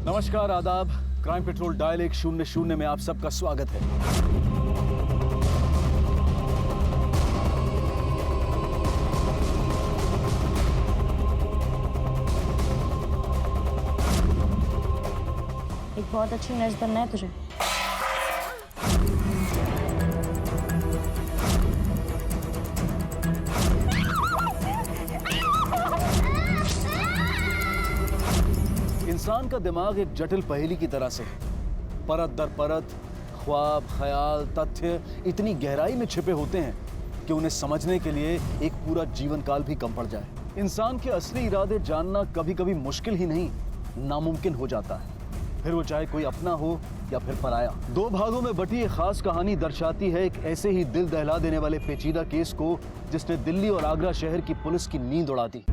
नमस्कार, आदाब। Crime petrol dial 100 में आप सबका स्वागत है। एक बहुत अच्छी नर्स बनना है तुझे। इंसान का दिमाग एक जटिल पहेली की तरह से है। परत दर परत ख्वाब, ख्याल, तथ्य इतनी गहराई में छिपे होते हैं कि उन्हें समझने के लिए एक पूरा जीवन काल भी कम पड़ जाए। इंसान के असली इरादे जानना कभी कभी मुश्किल ही नहीं, नामुमकिन हो जाता है, फिर वो चाहे कोई अपना हो या फिर पराया। 2 भागों में बटी एक खास कहानी दर्शाती है एक ऐसे ही दिल दहला देने वाले पेचीदा केस को जिसने दिल्ली और आगरा शहर की पुलिस की नींद उड़ा दी।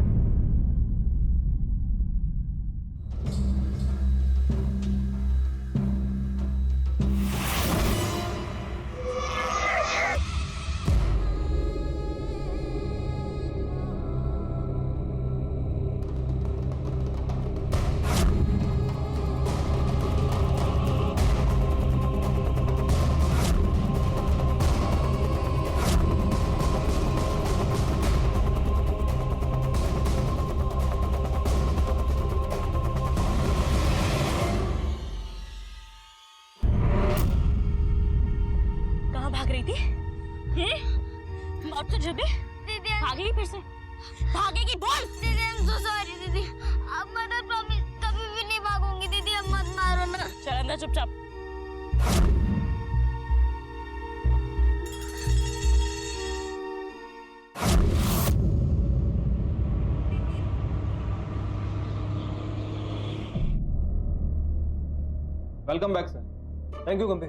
मौत तो जबे दीदी भागेगी फिर से, भागेगी बोल। दीदी आई एम सो सॉरी दीदी, अब मैं प्रॉमिस कभी भी नहीं भागूंगी दीदी, अब मत मारो ना। चल अंदर चुपचाप। Welcome back sir. Thank you company.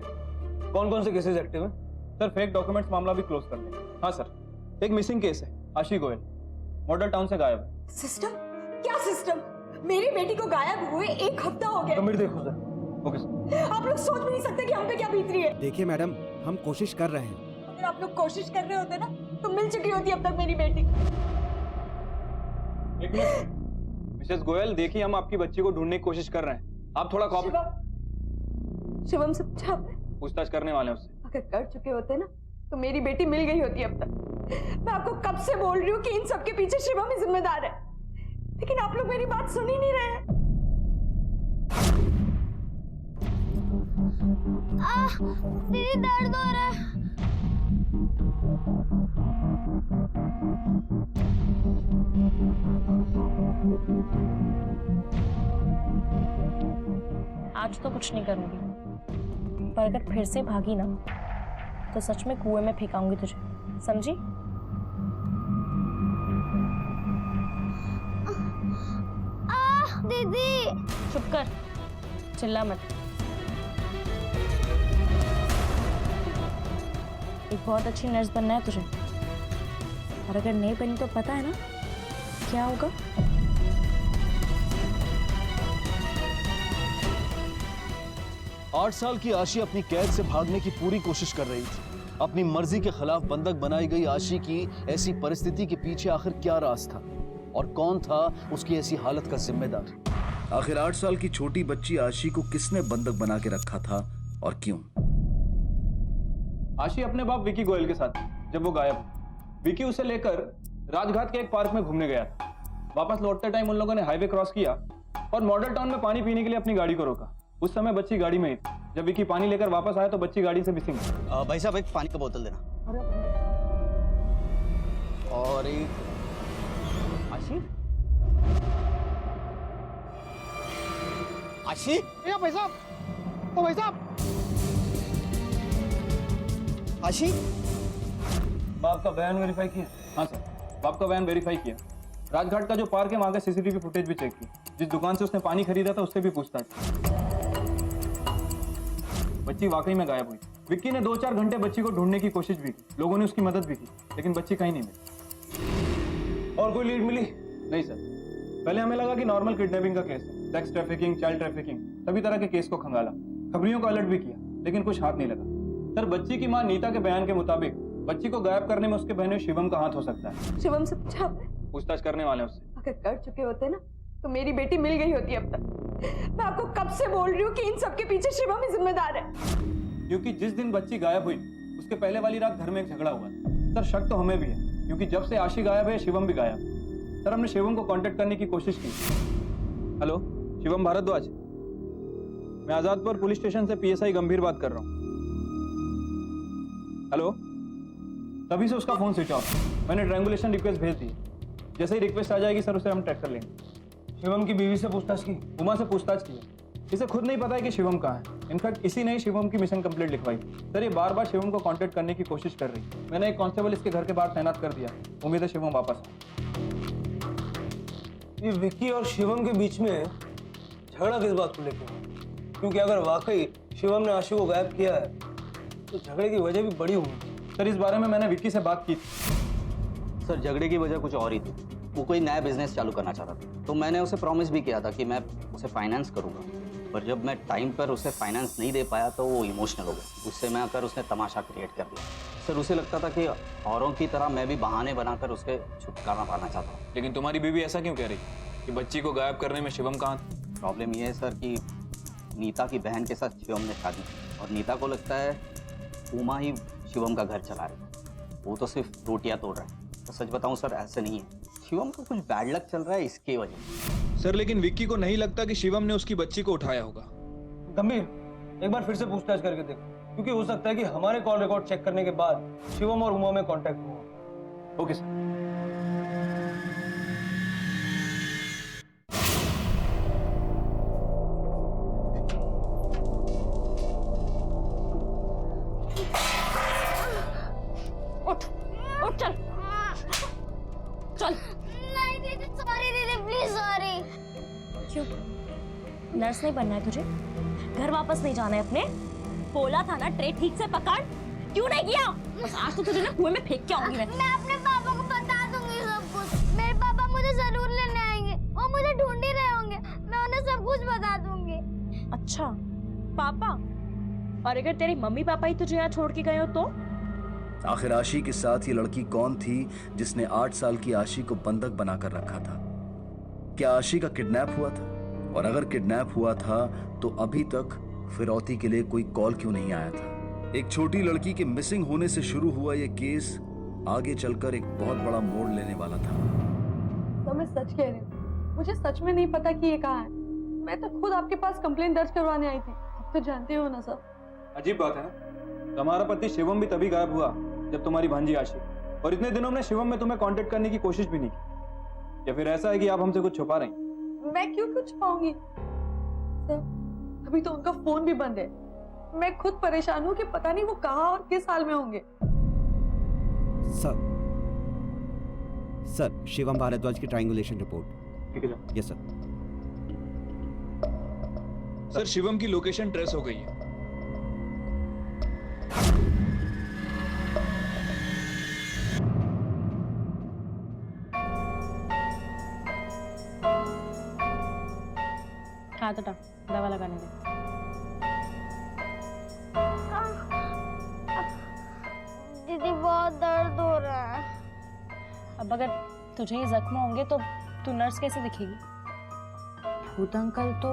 कौन कौन से केसेस एक्टिव हैं? सर फेक डॉक्यूमेंट्स मामला भी क्लोज कर लेंगे। हाँ सर, एक मिसिंग केस है, आशी गोयल, मॉडल टाउन से गायब है। सिस्टम? क्या सिस्टम? मेरी बेटी को गायब हुए 1 हफ्ता हो गया। गंभीर देखो सर। Okay sir. आप लोग सोच भी नहीं सकते कि हम पे क्या बीत रही है। देखिए मैडम, हम कोशिश कर रहे हैं। अगर आप लोग कोशिश कर रहे होते ना तो मिल चुकी होती अब तक मेरी बेटी। एक मिनट मिसेस गोयल, देखिए हम आपकी बच्ची को ढूंढने की कोशिश कर रहे हैं, आप थोड़ा शिवम से पूछा आपने? पूछताछ करने वाले हैं उससे। अगर कर चुके होते ना तो मेरी बेटी मिल गई होती अब तक। मैं आपको कब से बोल रही हूँ कि इन सब के पीछे शिवम ही जिम्मेदार है, लेकिन आप लोग मेरी बात सुन ही नहीं रहे हैं। दीदी दर्द हो रहा है। आज तो कुछ नहीं करूंगी, पर अगर फिर से भागी ना तो सच में कुएं में फेंकाऊंगी तुझे, समझी? दीदी चुप कर, चिल्ला मत। एक बहुत अच्छी नर्स बनना है तुझे, और अगर नहीं बनी तो पता है ना क्या होगा? आठ साल की आशी अपनी कैद से भागने की पूरी कोशिश कर रही थी। अपनी मर्जी के खिलाफ बंधक बनाई गई आशी की ऐसी परिस्थिति के पीछे आखिर क्या राज था और कौन था उसकी ऐसी हालत का जिम्मेदार? आखिर 8 साल की छोटी बच्ची आशी को किसने बंधक बना के रखा था और क्यों? आशी अपने बाप विकी गोयल के साथ जब वो गायब हुई। विकी उसे लेकर राजघाट के एक पार्क में घूमने गया था। वापस लौटते टाइम उन लोगों ने हाईवे क्रॉस किया और मॉडल टाउन में पानी पीने के लिए अपनी गाड़ी को रोका। उस समय बच्ची गाड़ी में ही थी। जब विकी पानी लेकर वापस आया तो बच्ची गाड़ी से मिसिंग। भाई साहब, एक पानी का बोतल देना। और एक आशी। आशी? भाई साहब, ओ भाई साहब। आशी? बाप का बयान वेरीफाई किया? हाँ सर, बाप का बयान वेरीफाई किया। राजघाट का जो पार्क है वहां का सीसीटीवी फुटेज भी चेक किया। जिस दुकान से उसने पानी खरीदा था उससे भी पूछताछ। बच्ची वाकई में गायब हुई। विक्की ने 2-4 घंटे बच्ची को ढूंढने की कोशिश भी की, लोगों ने उसकी मदद भी की, लेकिन बच्ची कहीं नहीं मिली। और कोई लीड मिली? नहीं सर। पहले हमें लगा कि नॉर्मल किडनैपिंग का केस है, सेक्स ट्रैफिकिंग, चाइल्ड ट्रैफिकिंग, सभी तरह के केस को खंगाला, खबरियों को अलर्ट भी किया, लेकिन कुछ हाथ नहीं लगा। सर, बच्ची की मां नीता के बयान के मुताबिक बच्ची को गायब करने में उसके बहनों शिवम का हाथ हो सकता है। शिवम से पूछा आपने? पूछताछ करने वाले हैं उससे। अगर कर चुके होते ना तो मेरी बेटी मिल गई होती अब तक। मैं आपको कब से बोल रही हूँ कि इन सब के पीछे शिवम ही जिम्मेदार है। क्योंकि जिस दिन बच्ची गायब हुई उसके पहले वाली रात घर में एक झगड़ा हुआ। सर शक तो हमें भी है, क्योंकि जब से आशी गायब है शिवम भी गायब। सर हमने शिवम को कांटेक्ट करने की कोशिश की। हेलो, शिवम भारद्वाज, मैं आजादपुर पुलिस स्टेशन से पीएसआई गंभीर बात कर रहा हूँ। हेलो, तभी से उसका फोन स्विच ऑफ। मैंने ट्रायंगुलेशन रिक्वेस्ट भेज दी, जैसे ही रिक्वेस्ट आ जाएगी सर उसे हम ट्रैक कर लेंगे। शिवम की बीवी से पूछताछ की, उमा से पूछताछ की, इसे खुद नहीं पता है कि शिवम कहाँ है। इनफैक्ट इसी ने ही शिवम की मिसिंग कंप्लेंट लिखवाई। सर ये बार बार शिवम को कांटेक्ट करने की कोशिश कर रही है। मैंने एक कांस्टेबल इसके घर के बाहर तैनात कर दिया। उम्मीद है शिवम वापस आए। ये विक्की और शिवम के बीच में झगड़ा किस बात को लेकर है? क्योंकि अगर वाकई शिवम ने आशी को गायब किया है तो झगड़े की वजह भी बड़ी होगी। सर इस बारे में मैंने विक्की से बात की थी। सर झगड़े की वजह कुछ और ही थी। वो कोई नया बिजनेस चालू करना चाहता था, तो मैंने उसे प्रॉमिस भी किया था कि मैं उसे फाइनेंस करूंगा। पर जब मैं टाइम पर उसे फाइनेंस नहीं दे पाया तो वो इमोशनल हो गया। गुस्से में आकर उसने तमाशा क्रिएट कर दिया। सर उसे लगता था कि औरों की तरह मैं भी बहाने बनाकर उसके छुटकारा पाना चाहता हूँ। लेकिन तुम्हारी बीवी ऐसा क्यों कह रही कि बच्ची को गायब करने में शिवम कहाँ था? प्रॉब्लम ये है सर कि नीता की बहन के साथ शिवम ने शादी की और नीता को लगता है उमा ही शिवम का घर चला रही है। वो तो सिर्फ रोटियां तोड़ रहा है। तो सच बताऊं सर ऐसे नहीं है, शिवम को कुछ बैड लक चल रहा है इसकी वजह से। सर लेकिन विक्की को नहीं लगता कि शिवम ने उसकी बच्ची को उठाया होगा। गंभीर, एक बार फिर से पूछताछ करके देखो, क्योंकि हो सकता है कि हमारे कॉल रिकॉर्ड चेक करने के बाद शिवम और उमा में कांटेक्ट हुआ। Okay sir. उठ चल चल। नहीं दीदी, सॉरी दीदी, प्लीज सॉरी। क्यों? नर्स नहीं बनना है तुझे? घर वापस नहीं जाना है अपने? बोला था ना ट्रे ठीक से पकड़, क्यों नहीं किया? बस आज तो तुझे ना कुएं में फेंक के आऊंगी मैं। मैं अपने पापा को बता दूंगी सब कुछ। मेरे पापा मुझे जरूर लेने आएंगे, वो मुझे ढूंढ ही रहे होंगे। मैं उन्हें सब कुछ बता दूंगी। अच्छा पापा, और अगर तेरे मम्मी पापा ही तुझे यहाँ छोड़ के गए हो तो? आखिर आशी के साथ ये लड़की कौन थी जिसने 8 साल की आशी को बंधक बनाकर रखा था? क्या आशी का किडनैप हुआ था? और अगर किडनैप हुआ था तो अभी तक फिरौती के लिए कोई कॉल क्यों नहीं आया था? एक छोटी लड़की के मिसिंग होने से शुरू हुआ ये केस आगे चलकर एक बहुत बड़ा मोड़ लेने वाला था। तो मैं सच कह रही हूँ, मुझे सच में नहीं पता कि ये कहाँ है। मैं तो खुद आपके पास कंप्लेन दर्ज करवाने आई थी। आप तो जानते हो ना सर। अजीब बात है ना, तुम्हारा पति शिवम भी तभी गायब हुआ जब तुम्हारी भांजी आशी, और इतने दिनों में शिवम में तुम्हें कांटेक्ट करने की कोशिश भी नहीं की। या फिर ऐसा है कि आप हमसे कुछ छुपा रही हैं? मैं क्यों कुछ छुपाऊंगी सर? अभी तो उनका फोन भी बंद है। मैं खुद परेशान हूँ कि पता नहीं वो कहाँ और किस हाल में होंगे। सर शिवम भारद्वाज की ट्रायंगुलेशन रिपोर्ट। ठीक है जाओ। Yes sir. सर शिवम की लोकेशन ट्रेस हो गई है। हाथ हटा, दवा लगाने दे। दीदी बहुत दर्द हो रहा है। अब अगर तुझे ही जख्म होंगे तो तू नर्स कैसे दिखेगी? भूत अंकल तो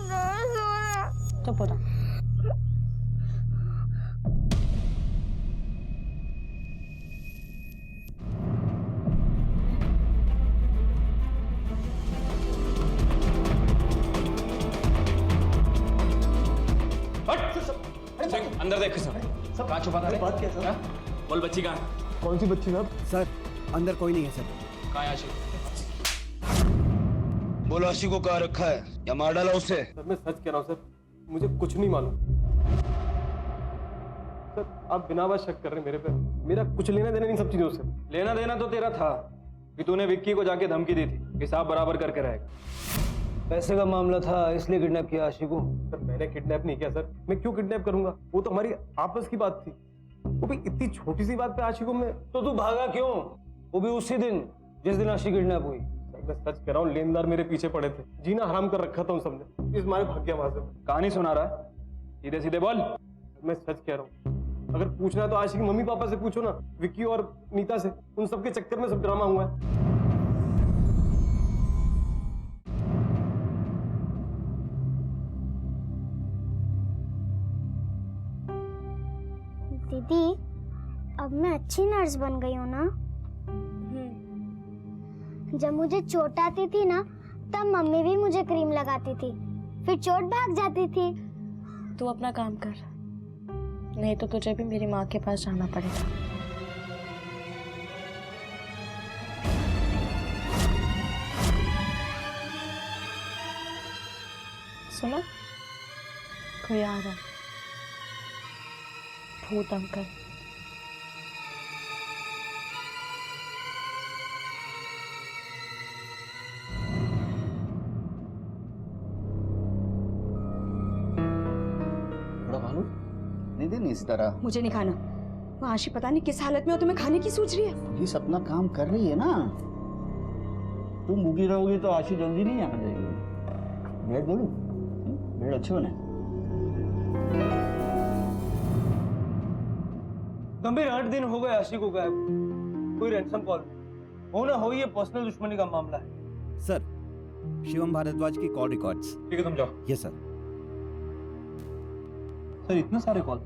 दर्द हो रहा है। चुप हो जा। अंदर देख सब कहाँ छुपा था? बात क्या सर? बोल बच्ची कहाँ है? कौन सी बच्ची साहब? सर अंदर कोई नहीं है सर। कहाँ है आशी? बोलो आशी को कहाँ रखा है या मार डाला उसे? सर मैं सच कह रहा हूँ सर, मुझे कुछ नहीं मालूम। सर आप बिना बात शक कर रहे हैं मेरे पे। मेरा कुछ लेना देना इन सब चीजों से। लेना देना तो तेरा था कि तूने विक्की को जाके धमकी दी थी, हिसाब बराबर करके रहेगा। पैसे का मामला था इसलिए किडनैप किया आशी को। सर मैंने किडनैप नहीं किया सर, मैं क्यों किडनैप करूंगा? वो तो हमारी आपस की बात थी। वो भी इतनी छोटी सी बात पे आशी को मैं। तो तू भागा क्यों? वो भी उसी दिन जिस दिन आशी किडनैप हुई। सर मैं सच कह रहा हूँ, लेनदार मेरे पीछे पड़े थे, जीना हराम कर रखा था उन सबने। इस मारे भाग गया वहां से। कहानी सुना रहा है, सीधे सीधे बोल। मैं सच कह रहा हूँ, अगर पूछना है तो आशी की मम्मी पापा से पूछो ना, विक्की और नीता से। उन सबके चक्कर में सब ड्रामा हुआ है। दीदी, अब मैं अच्छी नर्स बन गई हूँ ना। जब मुझे चोट आती थी ना, तब मम्मी भी मुझे क्रीम लगाती थी, फिर चोट भाग जाती थी। तू अपना काम कर, नहीं तो तुझे भी मेरी माँ के पास जाना पड़ेगा। सुना, कोई आ रहा है, भूत अंकल। नहीं देनी इस तरह। मुझे नहीं खाना। वो आशी पता नहीं किस हालत में हो, तुम्हें खाने की सोच रही है। पुलिस अपना काम कर रही है ना। तुम भूखी रहोगी तो आशी जल्दी नहीं आ जाएगी। ब्रेड बोलूं? ब्रेड अच्छे बने। गंभीर 8 दिन हो गए आशी को गायब। कोई रैंसम कॉल हो ना हो, ये पर्सनल दुश्मनी का मामला है। सर, शिवम भारद्वाज की कॉल रिकॉर्ड्स। ठीक है, तुम जाओ। Yes sir. सर, इतने सारे कॉल?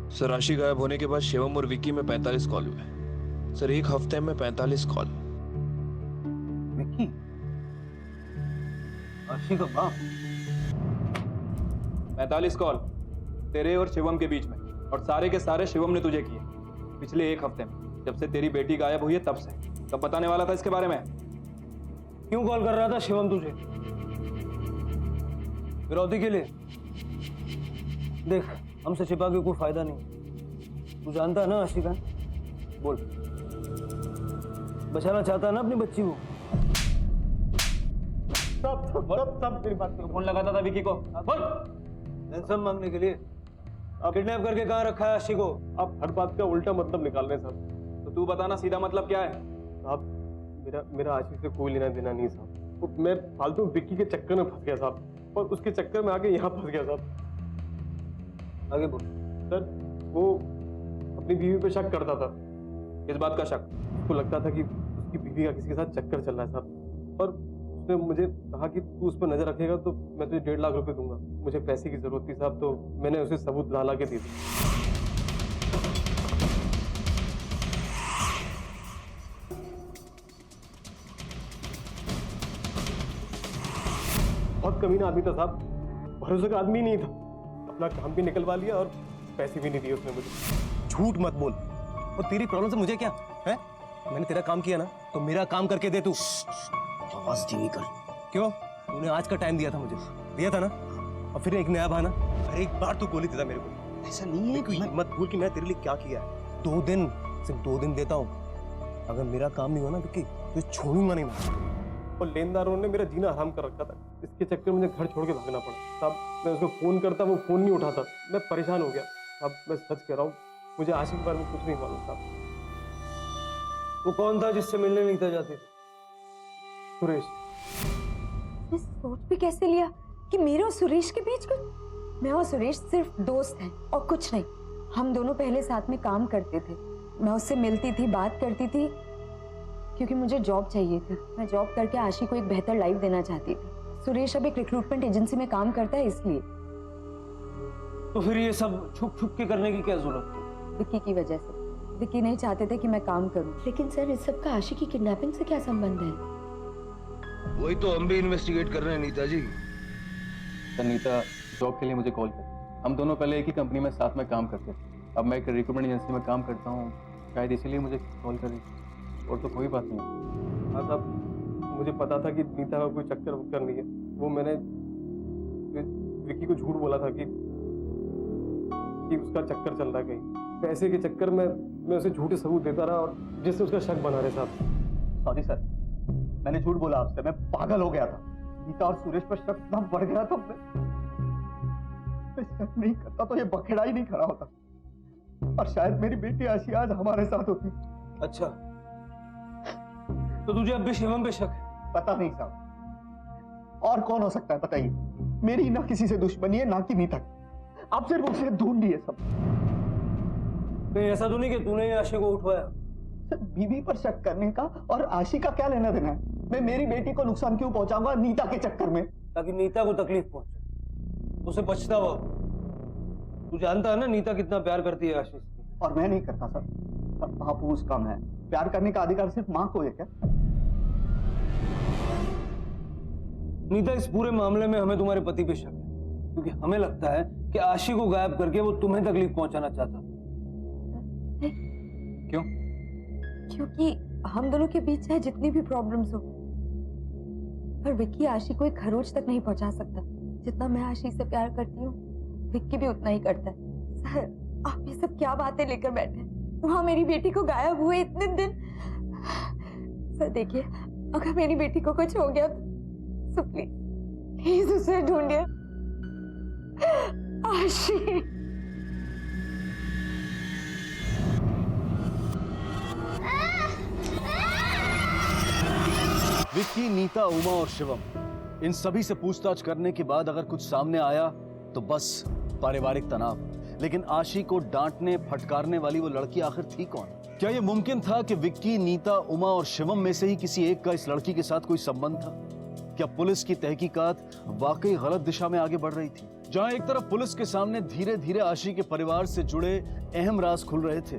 सर, आशी गायब होने के बाद शिवम और विक्की में 45 कॉल हुए। सर, एक हफ्ते में 45 कॉल। विक्की? आशी का बाप? 45 कॉल तेरे और शिवम के बीच में, और सारे के सारे शिवम ने तुझे किए पिछले एक हफ्ते में, जब से तेरी बेटी गायब हुई है तब से। कब बताने वाला था इसके बारे में? क्यों कॉल कर रहा था शिवम तुझे? विरोधी के लिए? देख, हमसे छिपा के कोई फायदा नहीं। तू जानता है ना आशी का? बोल। बचाना चाहता है ना अपनी बच्ची को? सब तेरी बात करो। फोन लगाता था विकी को। बोल। रैंसम मांगने के लिए? किडनैप करके कहाँ रखा है आशी को? आप हर बात का उल्टा मतलब निकाल रहे हैं साहब। तो तू बताना सीधा मतलब क्या है? साहब, मेरा आशी से कोई लेना देना नहीं साहब। तो मैं फालतू विक्की के चक्कर में फंस गया साहब, और उसके चक्कर में आके यहाँ फंस गया साहब। आगे बोल। सर, वो अपनी बीवी पे शक करता था। इस बात का शक? उसको लगता था कि उसकी बीवी का किसी के साथ चक्कर चल रहा है साहब, और उसने मुझे कहा कि तू उस पर नजर रखेगा तो मैं तुझे 1.5 लाख रुपए दूंगा। मुझे पैसे की जरूरत थी साहब, तो मैंने उसे सबूत ला के दे दिया। बहुत कमीना आदमी था साहब, भरोसे का आदमी नहीं था। अपना काम भी निकलवा लिया और पैसे भी नहीं दिए उसने मुझे। झूठ मत बोल। और तेरी प्रॉब्लम से मुझे क्या है? मैंने तेरा काम किया ना, तो मेरा काम करके दे तू। आवाज धीमी कर। क्यों? तूने आज का टाइम दिया था मुझे, दिया था ना? और फिर एक नया बहाना। अरे एक बार तू गोली देता मेरे को। ऐसा नहीं है कि मत भूल कि मैं तेरे लिए क्या किया है। 2 दिन, सिर्फ 2 दिन देता हूँ। अगर मेरा काम नहीं हुआ ना विक्की, तो छोड़ूंगा नहीं मैं। और लेनदारों ने मेरा जीना हराम कर रखा था। इसके चक्कर में मुझे घर छोड़ के भागना पड़ा साहब। मैं उसको फोन करता, वो फोन नहीं उठाता। मैं परेशान हो गया साहब, मैं सच कह रहा हूँ। मुझे आशिक के बारे में कुछ नहीं मालूम साहब। वो कौन था जिससे मिलने नहीं था जाते? सुरेश। मैं सोच भी कैसे लिया कि मेरे और सुरेश के बीच कुछ? मैं और सुरेश सिर्फ दोस्त हैं और कुछ नहीं। हम दोनों पहले साथ में काम करते थे। मैं उससे मिलती थी, बात करती थी, क्योंकि मुझे जॉब चाहिए थी। मैं जॉब करके आशी को एक बेहतर लाइफ देना चाहती थी। सुरेश अब एक रिक्रूटमेंट एजेंसी में काम करता है, इसलिए। तो फिर ये सब छुप छुप के करने की क्या जरूरत थी? विक्की की वजह से। विक्की नहीं चाहते थे कि मैं काम करूं। लेकिन सर, इस सब का आशी की किडनैपिंग से क्या संबंध है? वही तो हम भी इन्वेस्टिगेट कर रहे हैं नीता जी। सर, नीता जॉब के लिए मुझे कॉल कर। हम दोनों पहले एक ही कंपनी में साथ में काम करते थे। अब मैं एक रिक्रूटमेंट एजेंसी में काम करता हूँ, शायद इसीलिए मुझे कॉल करी। और तो कोई बात नहीं। हाँ साहब, मुझे पता था कि नीता का कोई चक्कर वक्कर नहीं है। वो मैंने विक्की को झूठ बोला था कि उसका चक्कर चल रहा है कहीं। पैसे के चक्कर में मैं उसे झूठे सबूत देता रहा, और जिससे उसका शक बना रहे साहब। सॉरी सर, मैंने झूठ बोला आपसे। मैं पागल हो गया था। नीता और सुरेश पर शक इतना बढ़ गया था। मैं शक नहीं करता तो ये बखेड़ा ही नहीं खड़ा होता, और शायद मेरी बेटी आशी आज हमारे साथ होती। अच्छा, तो तुझे अब भी शिवम पे शक है? पता नहीं साहब, और कौन हो सकता है बताइए? मेरी ना किसी से दुश्मनी है, ना कि नीता। आप सिर्फ उसे ढूंढ लिए सब। कहीं ऐसा तो नहीं कि तूने आशी को उठवाया? सर, बीवी पर शक करने का और आशी का क्या लेना देना है? मैं मेरी बेटी को नुकसान क्यों पहुंचाऊंगा नीता के चक्कर में? ताकि नीता को तकलीफ पहुंचे, उसे पछतावा हो। तू जानता है ना नीता कितना प्यार करती है आशीष से। और मैं नहीं करता सर, महापुरुष कम है, प्यार करने का अधिकार सिर्फ माँ को है क्या? नीता, इस पूरे मामले में हमें तुम्हारे पति पे शक है, क्योंकि हमें लगता है कि आशी को गायब करके वो तुम्हें तकलीफ पहुंचाना चाहता। क्यों? क्योंकि हम दोनों के बीच चाहे जितनी भी प्रॉब्लम्स हो, पर विक्की आशी को एक खरोच तक नहीं पहुंचा सकता। जितना मैं आशी से प्यार करती हूँ, विक्की भी उतना ही करता है। सर, आप ये सब क्या बातें लेकर बैठे हैं? वहाँ मेरी बेटी को गायब हुए इतने दिन। सर देखिए, अगर मेरी बेटी को कुछ हो गया तो प्लीज उसे ढूंढिए। आशी, विक्की, नीता, उमा और शिवम, इन सभी से पूछताछ करने के बाद अगर कुछ सामने आया तो बस पारिवारिक तनाव। लेकिन आशी को डांटने फटकारने वाली वो लड़की आखिर थी कौन? क्या ये मुमकिन था कि विक्की, नीता, उमा और शिवम में से ही किसी एक का इस लड़की के साथ कोई संबंध था? क्या पुलिस की तहकीकात वाकई गलत दिशा में आगे बढ़ रही थी? जहां एक तरफ पुलिस के सामने धीरे धीरे आशी के परिवार से जुड़े अहम राज खुल रहे थे,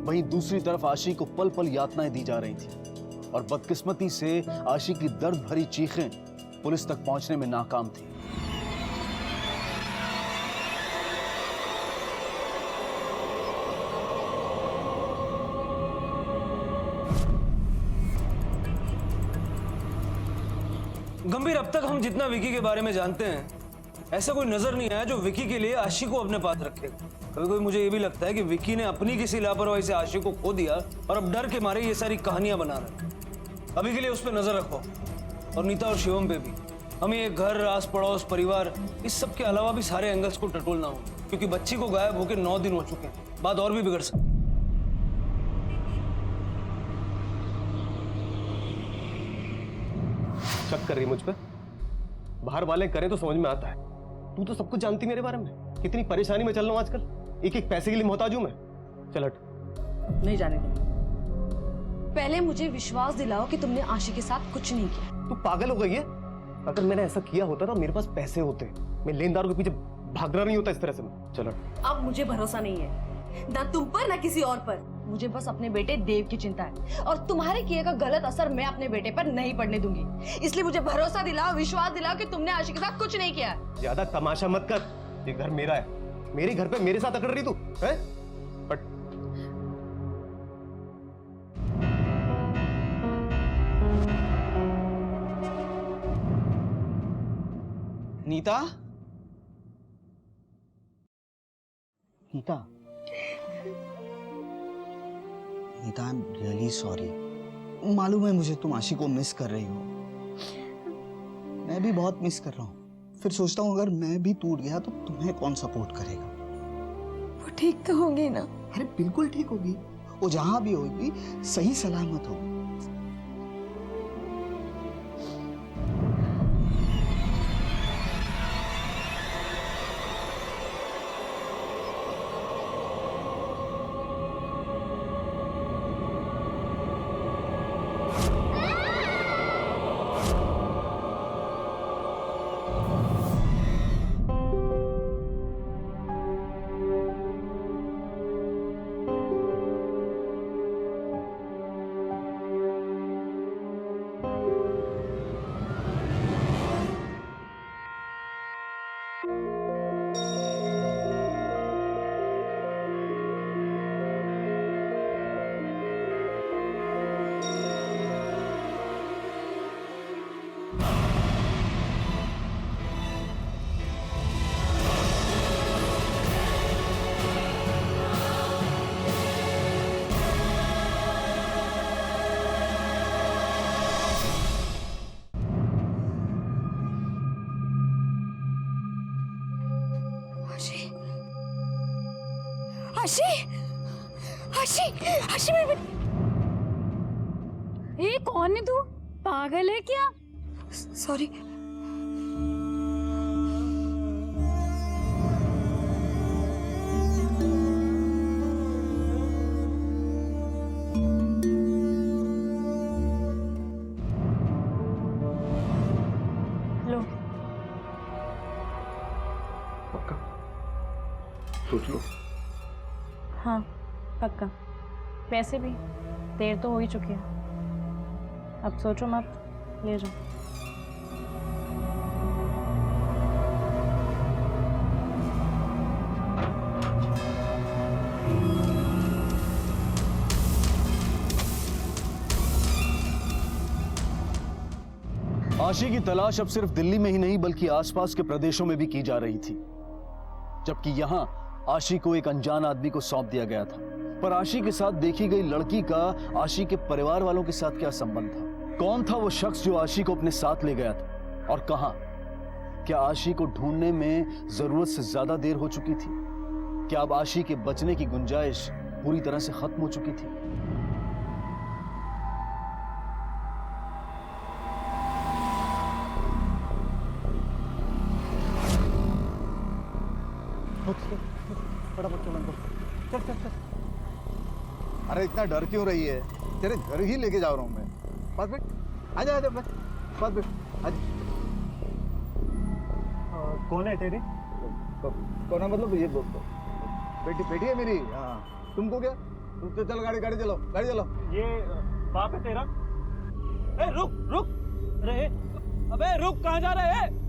वहीं दूसरी तरफ आशी को पल पल यातनाएं दी जा रही थी और बदकिस्मती से आशी की दर्द भरी चीखें पुलिस तक पहुंचने में नाकाम थी। गंभीर, अब तक हम जितना विकी के बारे में जानते हैं, ऐसा कोई नजर नहीं आया जो विकी के लिए आशी को अपने पास रखेगा। कभी कभी मुझे ये भी लगता है कि विकी ने अपनी किसी लापरवाही से आशी को खो दिया और अब डर के मारे ये सारी कहानियां बना रहे हैं। अभी के लिए उस पर नजर रखो, और नीता और शिवम पे भी। हमें ये घर, आस पड़ोस, परिवार, इस सब के अलावा भी सारे एंगल्स को टटोलना होगा, क्योंकि बच्ची को गायब होकर 9 दिन हो चुके हैं। बात और भी बिगड़ सकती। शक कर रही मुझ पे? बाहर वाले करें तो समझ में आता है, तू तो सब कुछ जानती मेरे बारे में। कितनी परेशानी में चल रहा हूं आजकल, एक एक पैसे के लिए मोहताज हूं मैं। चल हट। नहीं जाने दूंगी। पहले मुझे विश्वास दिलाओ कि तुमने आशी के साथ कुछ नहीं किया। तू पागल हो गई है? अगर मैंने ऐसा किया होता ना, मेरे पास पैसे होते, मैं लेनदारों के पीछे भागना नहीं होता इस तरह से। चल हट। अब मुझे भरोसा नहीं है, ना तुम पर ना किसी और पर। मुझे बस अपने बेटे देव की चिंता है, और तुम्हारे किए का गलत असर मैं अपने बेटे पर नहीं पड़ने दूंगी। इसलिए मुझे भरोसा दिलाओ, विश्वास दिलाओ कि तुमने आशी के साथ कुछ नहीं किया। ज्यादा तमाशा मत कर, ये घर मेरा है। मेरे घर पे मेरे साथ अकड़ रही तू है? But Nita, Nita, Nita, I am really sorry. मालूम है मुझे तुम आशी को मिस कर रही हो, मैं भी बहुत मिस कर रहा हूँ। फिर सोचता हूँ अगर मैं भी टूट गया तो तुम्हें कौन सपोर्ट करेगा? वो ठीक तो होगी ना? अरे बिल्कुल ठीक होगी, वो जहां भी होगी सही सलामत होगी। आशी, आशी, आशी मेरी बेटी। ए, कौन है तू? पागल है क्या? सॉरी। सोच लो। हाँ पक्का। वैसे भी देर तो हो ही चुकी है, अब सोचो मत, ले जाओ। आशी की तलाश अब सिर्फ दिल्ली में ही नहीं बल्कि आसपास के प्रदेशों में भी की जा रही थी, जबकि यहां आशी को एक अनजान आदमी को सौंप दिया गया था। पर आशी के साथ देखी गई लड़की का आशी के परिवार वालों के साथ क्या संबंध था? कौन था वो शख्स जो आशी को अपने साथ ले गया था और कहां? क्या आशी को ढूंढने में जरूरत से ज्यादा देर हो चुकी थी? क्या अब आशी के बचने की गुंजाइश पूरी तरह से खत्म हो चुकी थी? चल चल चल। अरे इतना डर क्यों रही है? तेरे घर ही लेके जा रहा हूँ मैं। पास बैठ, आजा आजा बस, पास बैठ, आजा। कौन है तेरी? कौन है मतलब ये बेटी बेटी है मेरी। हाँ, तुमको क्या? तुम तो चलो गाड़ी गाड़ी चलो, गाड़ी चलो। ये बाप है तेरा? ए रुक रुक, अरे अबे रुक, कहाँ जा रहे हैं?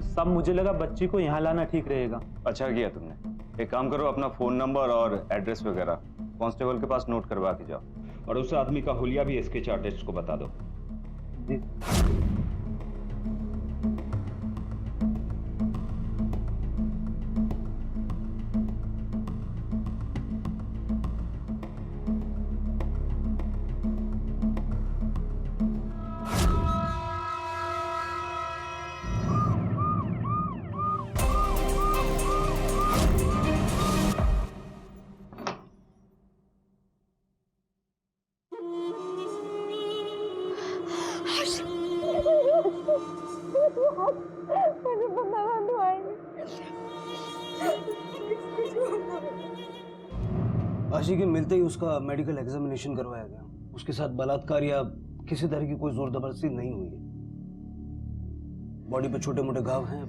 सब मुझे लगा बच्ची को यहाँ लाना ठीक रहेगा। अच्छा किया तुमने। एक काम करो, अपना फोन नंबर और एड्रेस वगैरह कांस्टेबल के पास नोट करवा के जाओ, और उस आदमी का हुलिया भी SK आर्टिस्ट को बता दो। जी। आशी के मिलते ही उसका मेडिकल एग्जामिनेशन करवाया गया। उसके साथ बलात्कार या किसी तरह की कोई जोर जबरदस्ती नहीं हुई है। बॉडी पे छोटे मोटे घाव हैं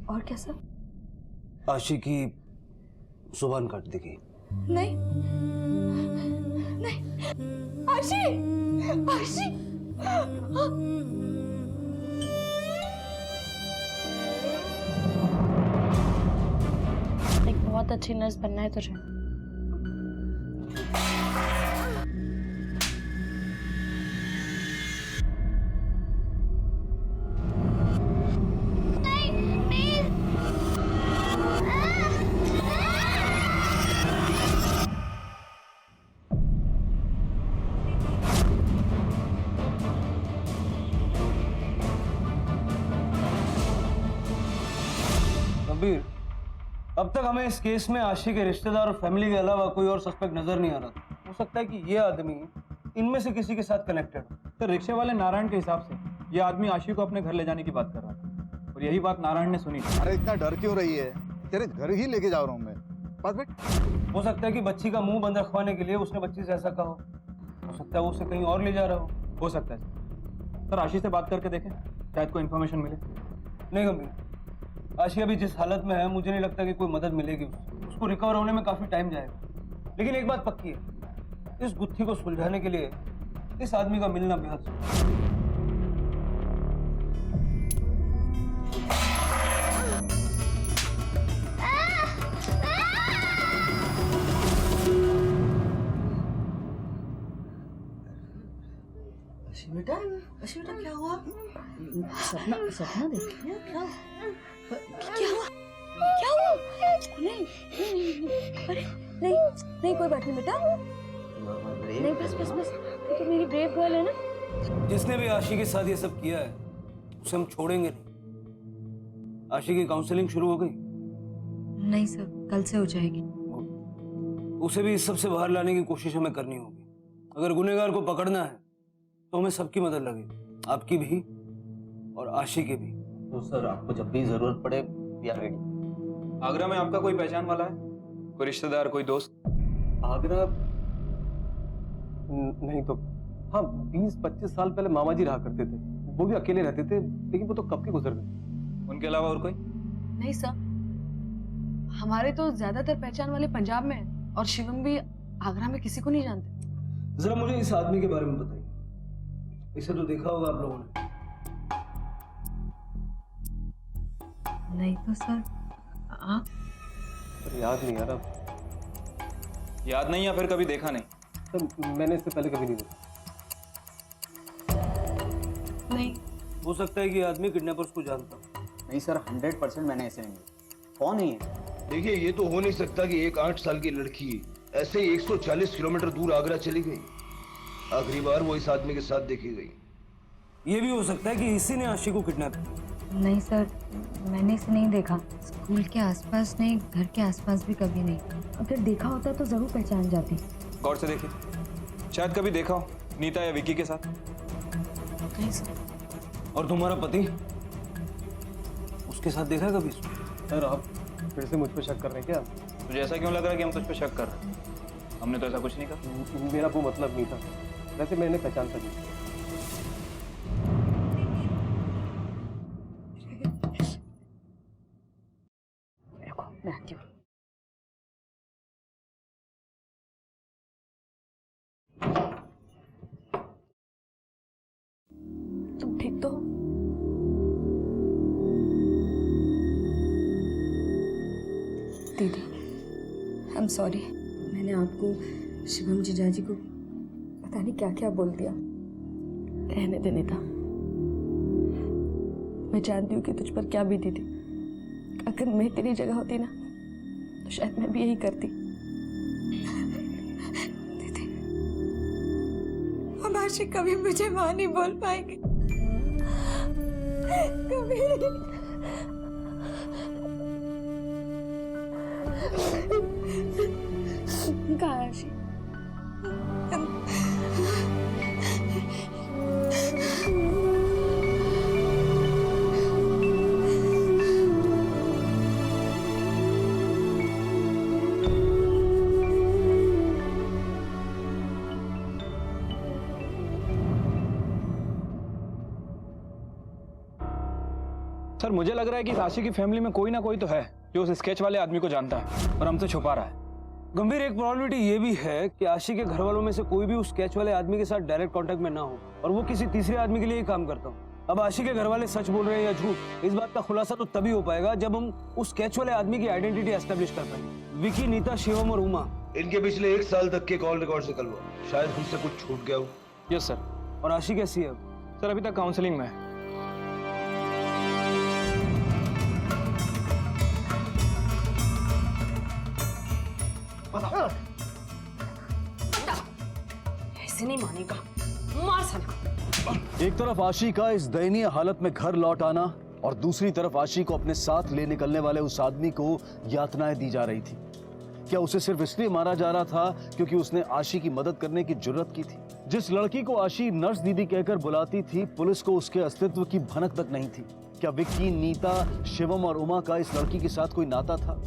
और क्या सर? आशी की जुबान काट दी गई। नहीं नहीं, आशी आशी एक बहुत अच्छी नर्स बनना है तुझे। कबीर, अब तक हमें इस केस में आशी के रिश्तेदार और फैमिली के अलावा कोई और सस्पेक्ट नजर नहीं आ रहा था। हो सकता है कि ये आदमी इनमें से किसी के साथ कनेक्टेड हो। तो रिक्शे वाले नारायण के हिसाब से ये आदमी आशी को अपने घर ले जाने की बात कर रहा था, और यही बात नारायण ने सुनी। अरे इतना डर क्यों रही है? तेरे घर ही लेके जा रहा हूँ मैं। पास बैठ। हो सकता है कि बच्ची का मुंह बंद रखवाने के लिए उसने बच्ची से ऐसा कहा हो सकता है वो उसे कहीं और ले जा रहा हो सकता है सर, आशी से बात करके देखें, शायद कोई इन्फॉर्मेशन मिले। नहीं गंभीर, आशी अभी जिस हालत में है मुझे नहीं लगता कि कोई मदद मिलेगी। उसको रिकवर होने में काफी टाइम जाएगा। लेकिन एक बात पक्की है, इस गुत्थी को सुलझाने के लिए इस आदमी का मिलना बेहद जरूरी है। बेटा क्या हुआ? सपना देख लिया? क्या हुआ? नहीं अरे नहीं कोई बात नहीं बेटा। नहीं बस तो मेरी ब्रेव गर्ल है ना। जिसने भी आशी के साथ ये सब किया है उसे हम छोड़ेंगे नहीं। आशी की काउंसलिंग शुरू हो गई? नहीं सर, कल से हो जाएगी। उसे भी इस सब से बाहर लाने की कोशिश हमें करनी होगी। अगर गुनहगार को पकड़ना है तो हमें सबकी मदद लगेगी, आपकी भी और आशी की भी। तो सर आपको जब भी जरूरत पड़े वी आर रेडी। आगरा में आपका कोई पहचान वाला है? कोई रिश्तेदार, कोई दोस्त? आगरा नहीं तो हाँ, 20-25 साल पहले मामा जी रहा करते थे, वो भी अकेले रहते थे, लेकिन वो तो कब के गुजर गए। उनके अलावा और कोई? नहीं सर, हमारे तो ज्यादातर पहचान वाले पंजाब में हैं और शिवम भी आगरा में किसी को नहीं जानते। जरा मुझे इस आदमी के बारे में बताइए, इसे तो देखा होगा आप लोगों ने। नहीं तो सर, आप? याद नहीं आ रहा। याद नहीं या फिर कभी देखा नहीं? सर मैंने इससे पहले कभी नहीं देखा। नहीं। हो सकता है कि आदमी किडनैपर्स को जानता हो। नहीं सर, 100% मैंने ऐसे नहीं देखा। कौन है ये? देखिए, ये तो हो नहीं सकता कि एक 8 साल की लड़की ऐसे ही 140 किलोमीटर दूर आगरा चली गई। आखिरी बार वो इस आदमी के साथ देखी गई। ये भी हो सकता है कि इसी ने आशी को किडनैप किया। नहीं सर, मैंने इसे नहीं देखा। स्कूल के आसपास नहीं, घर के आसपास भी कभी नहीं। अगर देखा होता तो जरूर पहचान जाती। गौर से देखिए, शायद कभी देखा हो नीता या विकी के साथ। नहीं सर। और तुम्हारा पति, उसके साथ देखा है कभी? सर आप फिर से मुझ पर शक कर रहे हैं क्या? तुझे ऐसा क्यों लग रहा है कि हम तुझ पे शक कर रहे हैं? हमने तो ऐसा कुछ नहीं कहा। मेरा वो मतलब नहीं था, वैसे मैंने पहचानता नहीं। मैं आती हूँ। तुम ठीक तो हो? दीदी, आई एम सॉरी। मैंने आपको, शिवम जीजाजी को पता नहीं क्या क्या बोल दिया। रहने दे नीता, मैं जानती हूँ कि तुझ पर क्या बीती थी। अगर मैं तेरी जगह होती ना तो शायद मैं भी यही करती। दीदी, अब आशिक कभी मुझे मां नहीं बोल पाएंगे, कभी। कहाँ है आशिक? सर मुझे लग रहा है कि आशी की फैमिली में कोई ना कोई तो है जो उस स्केच वाले आदमी को जानता है और हमसे छुपा रहा है। गंभीर, एक प्रॉब्लम ये भी है कि आशी के घर वालों में से कोई भी उस स्केच वाले आदमी के साथ डायरेक्ट कांटेक्ट में ना हो और वो किसी तीसरे आदमी के लिए ही काम करता हो। अब आशी के घर वाले सच बोल रहे हैं या झूठ, इस बात का खुलासा तो तभी हो पाएगा जब हम उस स्केच वाले आदमी की आइडेंटिटी एस्टेब्लिश कर पाएंगे। विकी, नीता, शिवम और उमा, इनके पिछले 1 साल तक के कॉल रिकॉर्ड से निकलवा, शायद हमसे कुछ छूट गया हो। Yes sir. और आशी कैसी है? सर अभी तक काउंसलिंग में है। ऐसे नहीं मानेगा, मार साला। एक तरफ आशी का इस दयनीय हालत में घर लौट आना और दूसरी तरफ आशी को अपने साथ ले निकलने वाले उस आदमी को यातनाएं दी जा रही थी। क्या उसे सिर्फ इसलिए मारा जा रहा था क्योंकि उसने आशी की मदद करने की जुर्रत की थी? जिस लड़की को आशी नर्स दीदी कहकर बुलाती थी, पुलिस को उसके अस्तित्व की भनक तक नहीं थी। क्या विक्की, नीता, शिवम और उमा का इस लड़की के साथ कोई नाता था?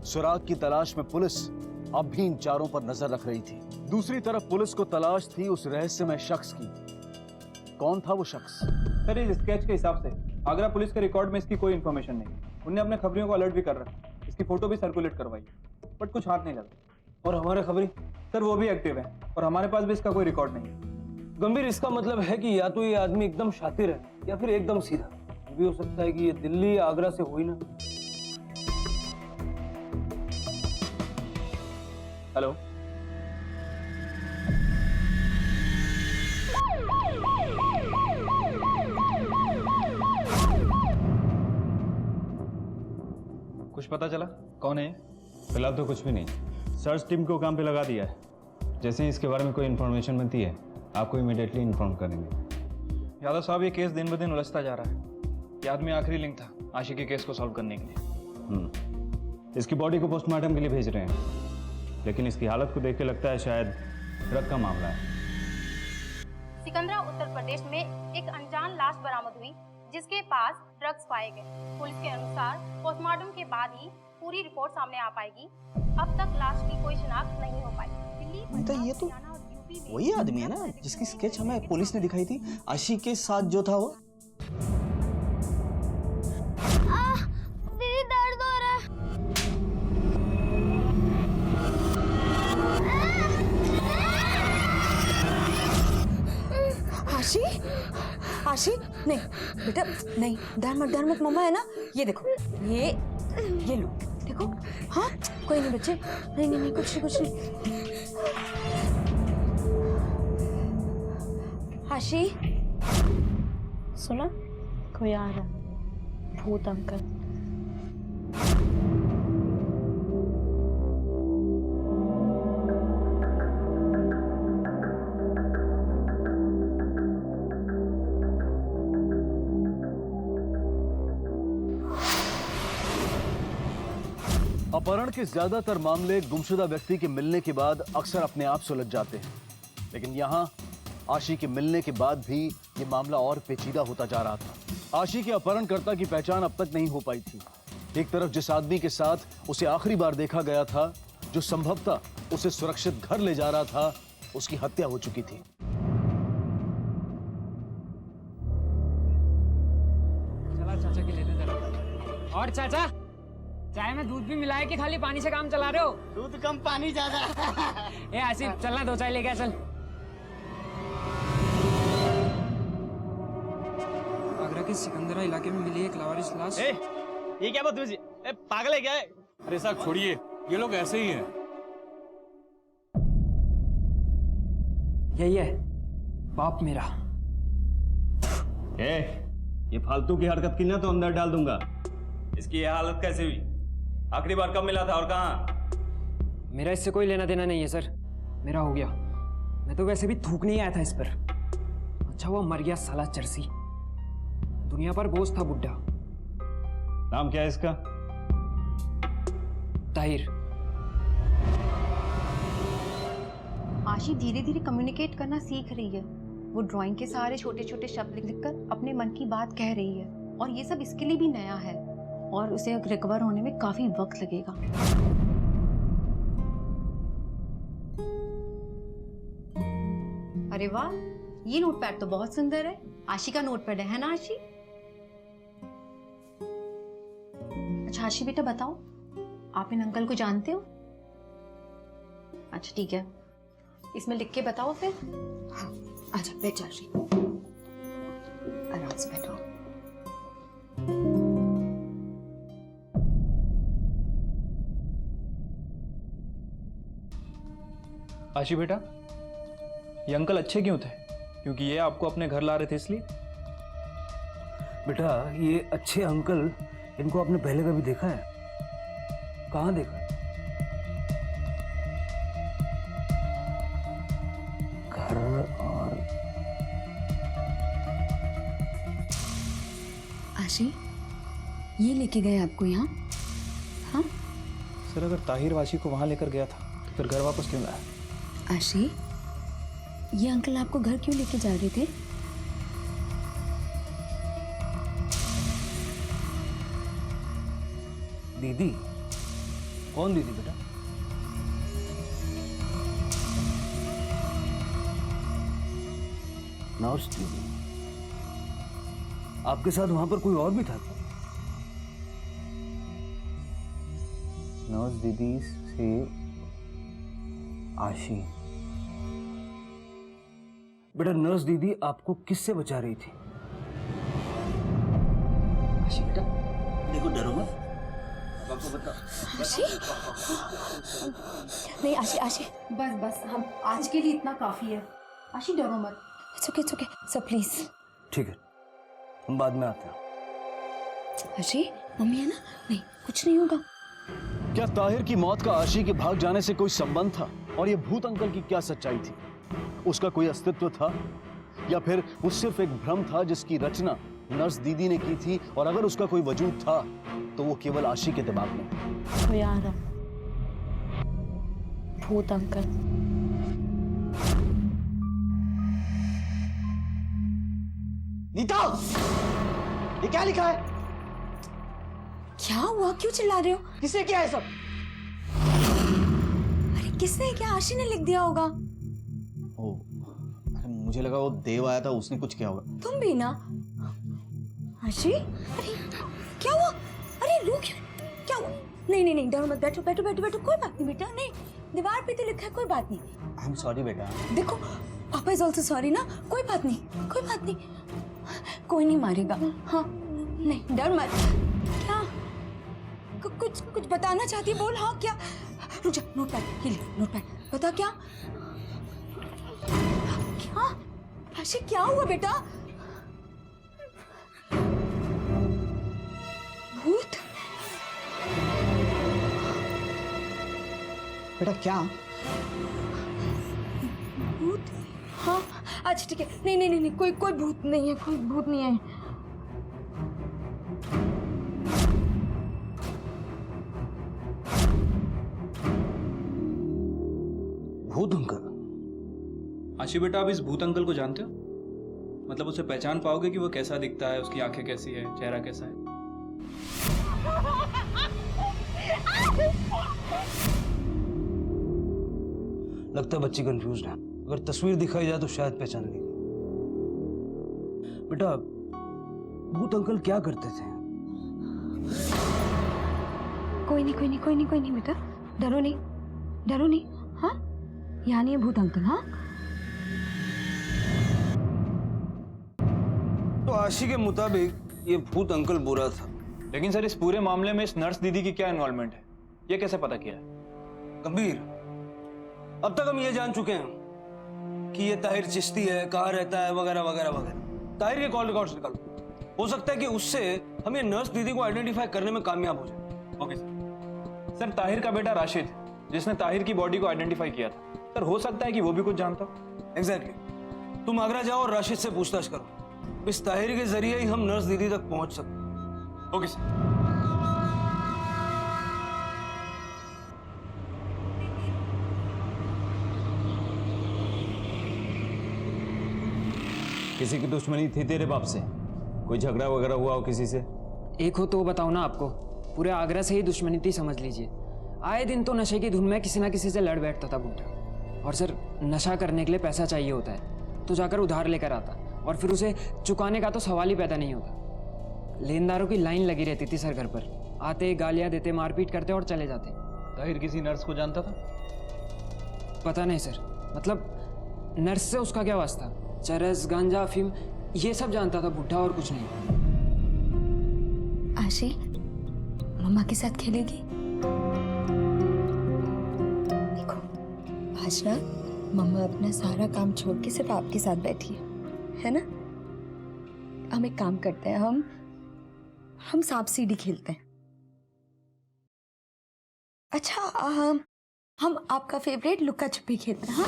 सुराग की तलाश में पुलिस अब भी इन चारों पर नजर रख रही थी। दूसरी तरफ पुलिस को तलाश थी उस रहस्यमय शख्स की। कौन था वो शख्स? सर इस स्केच के हिसाब से आगरा पुलिस के रिकॉर्ड में इसकी कोई इन्फॉर्मेशन नहीं। उन्होंने अपने खबरियों को अलर्ट भी कर रखा, इसकी फोटो भी सर्कुलेट करवाई, बट कुछ हाथ नहीं लगा। और हमारे खबरी सर वो भी एक्टिव है और हमारे पास भी इसका कोई रिकॉर्ड नहीं है। गंभीर, इसका मतलब है कि या तो ये आदमी एकदम शातिर है या फिर एकदम सीधा। ये भी हो सकता है कि ये दिल्ली या आगरा से हो ही ना। हेलो, कुछ पता चला कौन है ये? फिलहाल तो कुछ भी नहीं। सर्च टीम को काम पे लगा दिया है। जैसे ही इसके बारे में कोई इन्फॉर्मेशन मिलती है आपको इमीडिएटली इन्फॉर्म करेंगे। यादव साहब, ये केस दिन ब दिन उलझता जा रहा है। ये आदमी आखिरी लिंक था आशी के केस को सॉल्व करने के लिए। इसकी बॉडी को पोस्टमार्टम के लिए भेज रहे हैं, लेकिन इसकी हालत को देख के लगता है शायद ड्रग का मामला है। सिकंदरा उत्तर प्रदेश में एक अनजान लाश बरामद हुई जिसके पास ड्रग्स पाए गए। पुलिस के अनुसार पोस्टमार्टम के बाद ही पूरी रिपोर्ट सामने आ पाएगी। अब तक लाश की कोई शिनाख्त नहीं हो पाई। दिल्ली, ये तो वही आदमी है ना जिसकी स्केच हमें पुलिस ने दिखाई थी, आशिक के साथ जो था वो। दीदी दर्द हो रहा है। आशी, आशी, नहीं बेटा नहीं, डर मत मम्मा है ना, ये देखो, ये लो, देखो, हाँ कोई नहीं बच्चे, नहीं कुछ नहीं। आशी, सुना, कोई आ रहा है, भूत अंकल। अपहरण के ज्यादातर मामले गुमशुदा व्यक्ति के मिलने के बाद अक्सर अपने आप सुलझ जाते हैं, लेकिन यहाँ आशी के मिलने के बाद भी ये मामला और पेचीदा होता जा रहा था। आशी के अपहरणकर्ता की पहचान अब तक नहीं हो पाई थी। एक तरफ जिस आदमी के साथ उसे आखिरी बार देखा गया था, जो संभवतः उसे सुरक्षित घर ले जा रहा था, उसकी हत्या हो चुकी थी। चला चाचा के लेते जरा। और चाचा, चाय में दूध भी मिलाए कि खाली पानी से काम चला रहे हो? दूध कम पानी ज्यादा। ए आसिफ, चलना 2 चाय लेके आ, चल। आगरा के सिकंदरा इलाके में मिली एक लावारिस लाश। ये क्या बात हुई? पागल है क्या? अरे साहब छोड़िए, ये लोग ऐसे ही हैं। यही है बाप मेरा। ये फालतू की हरकत की ना तो अंदर डाल दूंगा। इसकी ये हालत कैसे हुई? आखिरी बार कब मिला था और कहाँ? मेरा इससे कोई लेना देना नहीं है सर, मेरा हो गया। मैं तो वैसे भी थूक नहीं आया था इस पर। अच्छा वो मर गया साला चरसी, दुनिया पर बोझ था बुड्ढा। नाम क्या है इसका? ताहिर। आशी धीरे धीरे कम्युनिकेट करना सीख रही है। वो ड्राइंग के सहारे छोटे छोटे शब्द लिखकर अपने मन की बात कह रही है, और ये सब इसके लिए भी नया है और उसे रिकवर होने में काफी वक्त लगेगा। अरे वाह, ये नोटपैड तो बहुत सुंदर है। आशी का नोटपैड है ना आशी? अच्छा आशी बेटा बताओ, आप इन अंकल को जानते हो? अच्छा ठीक है, इसमें लिख के बताओ फिर। हाँ, आजा बैठ जा आशी, आराम से बैठो। आशी बेटा, ये अंकल अच्छे क्यों थे? क्योंकि ये आपको अपने घर ला रहे थे इसलिए? बेटा ये अच्छे अंकल, इनको आपने पहले कभी देखा है? कहाँ देखा? घर और आशी, ये लेके गए आपको यहाँ? हाँ सर, अगर ताहिर वाशी को वहां लेकर गया था तो फिर घर वापस क्यों लाया? आशी, ये अंकल आपको घर क्यों लेके जा रहे थे? दीदी? कौन दीदी बेटा? नर्स दीदी? आपके साथ वहां पर कोई और भी था? नर्स दीदी से आशी? बेटा नर्स दीदी आपको किससे बचा रही थी? आशी बेटा देखो, डरो मत, आपको बता। आशी? नहीं आशी, आशी बस बस, हम आज के लिए इतना काफी है। आशी डरो मत। It's okay sir, please. ठीक है, हम बाद में आते हैं। आशी, मम्मी है ना? नहीं, कुछ नहीं होगा। क्या ताहिर की मौत का आशी के भाग जाने से कोई संबंध था? और ये भूत अंकल की क्या सच्चाई थी? उसका कोई अस्तित्व था या फिर वो सिर्फ एक भ्रम था जिसकी रचना नर्स दीदी ने की थी? और अगर उसका कोई वजूद था तो वो केवल आशी के दिमाग में। कोई आ रहा, भूत अंकल। नीता, ये क्या लिखा है? क्या हुआ? क्यों चिल्ला रहे हो? किसने किया है सब? अरे किसने क्या? आशी ने लिख दिया होगा। मुझे लगा वो देव आया था, उसने कुछ किया होगा। तुम भी ना आशी? अरे क्या हुआ? अरे रुक, क्या हुआ? नहीं नहीं नहीं, डरो मत, बैठो बैठो बैठो बैठो, कोई बात नहीं बेटा, नहीं दीवार पे तो लिखा है, कोई बात नहीं। आई एम सॉरी बेटा। देखो पापा इज ऑल्सो सॉरी ना, कोई बात नहीं, कोई बात नहीं, कोई नहीं मारेगा। हाँ नहीं डर मत। क्या कुछ कुछ बताना चाहती है, बोल। हाँ क्या? रुक जा, नोट पैड, ये ले नोट पैड, बता क्या? क्या आशी, क्या हुआ बेटा? भूत? बेटा क्या? भूत? हाँ अच्छा ठीक है, नहीं नहीं नहीं, कोई कोई भूत नहीं है, कोई भूत नहीं है। भूत अंकल? आशी बेटा, आप इस भूत अंकल को जानते हो? मतलब उसे पहचान पाओगे कि वो कैसा दिखता है, उसकी आंखें कैसी है, चेहरा कैसा है? लगता है बच्ची कंफ्यूज है, अगर तस्वीर दिखाई जाए तो शायद पहचान लेगी। बेटा भूत अंकल क्या करते थे? कोई नहीं कोई नहीं कोई नहीं कोई नहीं बेटा, डरो नहीं, डरो नहीं। हाँ यहाँ नहीं है भूत अंकल। हाँ तो आशी के मुताबिक ये भूत अंकल बुरा था, लेकिन सर इस पूरे मामले में इस नर्स दीदी की क्या इन्वॉल्वमेंट है, ये कैसे पता किया है? गंभीर, अब तक हम ये जान चुके हैं कि ये ताहिर चिश्ती है, कहाँ रहता है, वगैरह वगैरह वगैरह। ताहिर के कॉल रिकॉर्ड्स निकालो, हो सकता है कि उससे हम ये नर्स दीदी को आइडेंटिफाई करने में कामयाब हो जाए। Okay sir. सर ताहिर का बेटा राशिद, जिसने ताहिर की बॉडी को आइडेंटिफाई किया था, सर हो सकता है कि वो भी कुछ जानता हो। एग्जैक्टली। तुम आगरा जाओ और राशिद से पूछताछ करो, इस ताहिर के जरिए ही हम नर्स दीदी तक पहुंच सकते हैं। Okay sir. किसी की दुश्मनी थी तेरे बाप से? कोई झगड़ा वगैरह हुआ हो किसी से? एक हो तो बताओ ना आपको, पूरे आगरा से ही दुश्मनी थी समझ लीजिए। आए दिन तो नशे की धुन में किसी ना किसी से लड़ बैठता था बुड्ढा। और सर नशा करने के लिए पैसा चाहिए होता है तो जाकर उधार लेकर आता, और फिर उसे चुकाने का तो सवाल ही पैदा नहीं होता। लेनदारों की लाइन लगी रहती थी सर घर पर, आते गालियां देते, मारपीट करते और चले जाते। ताहिर किसी नर्स को जानता था? पता नहीं सर, मतलब नर्स से उसका क्या वास्ता? चरस, गांजा, अफीम ये सब जानता था बुड्ढा, और कुछ नहीं। आशी मम्मा के साथ खेलेगी? देखो आज ना मम्मा अपना सारा काम छोड़ के सिर्फ आपके साथ बैठी है ना? हम एक काम करते हैं, हम सांप सीढ़ी खेलते हैं। अच्छा हम आपका फेवरेट लुक्का छुपी खेलते हैं। हाँ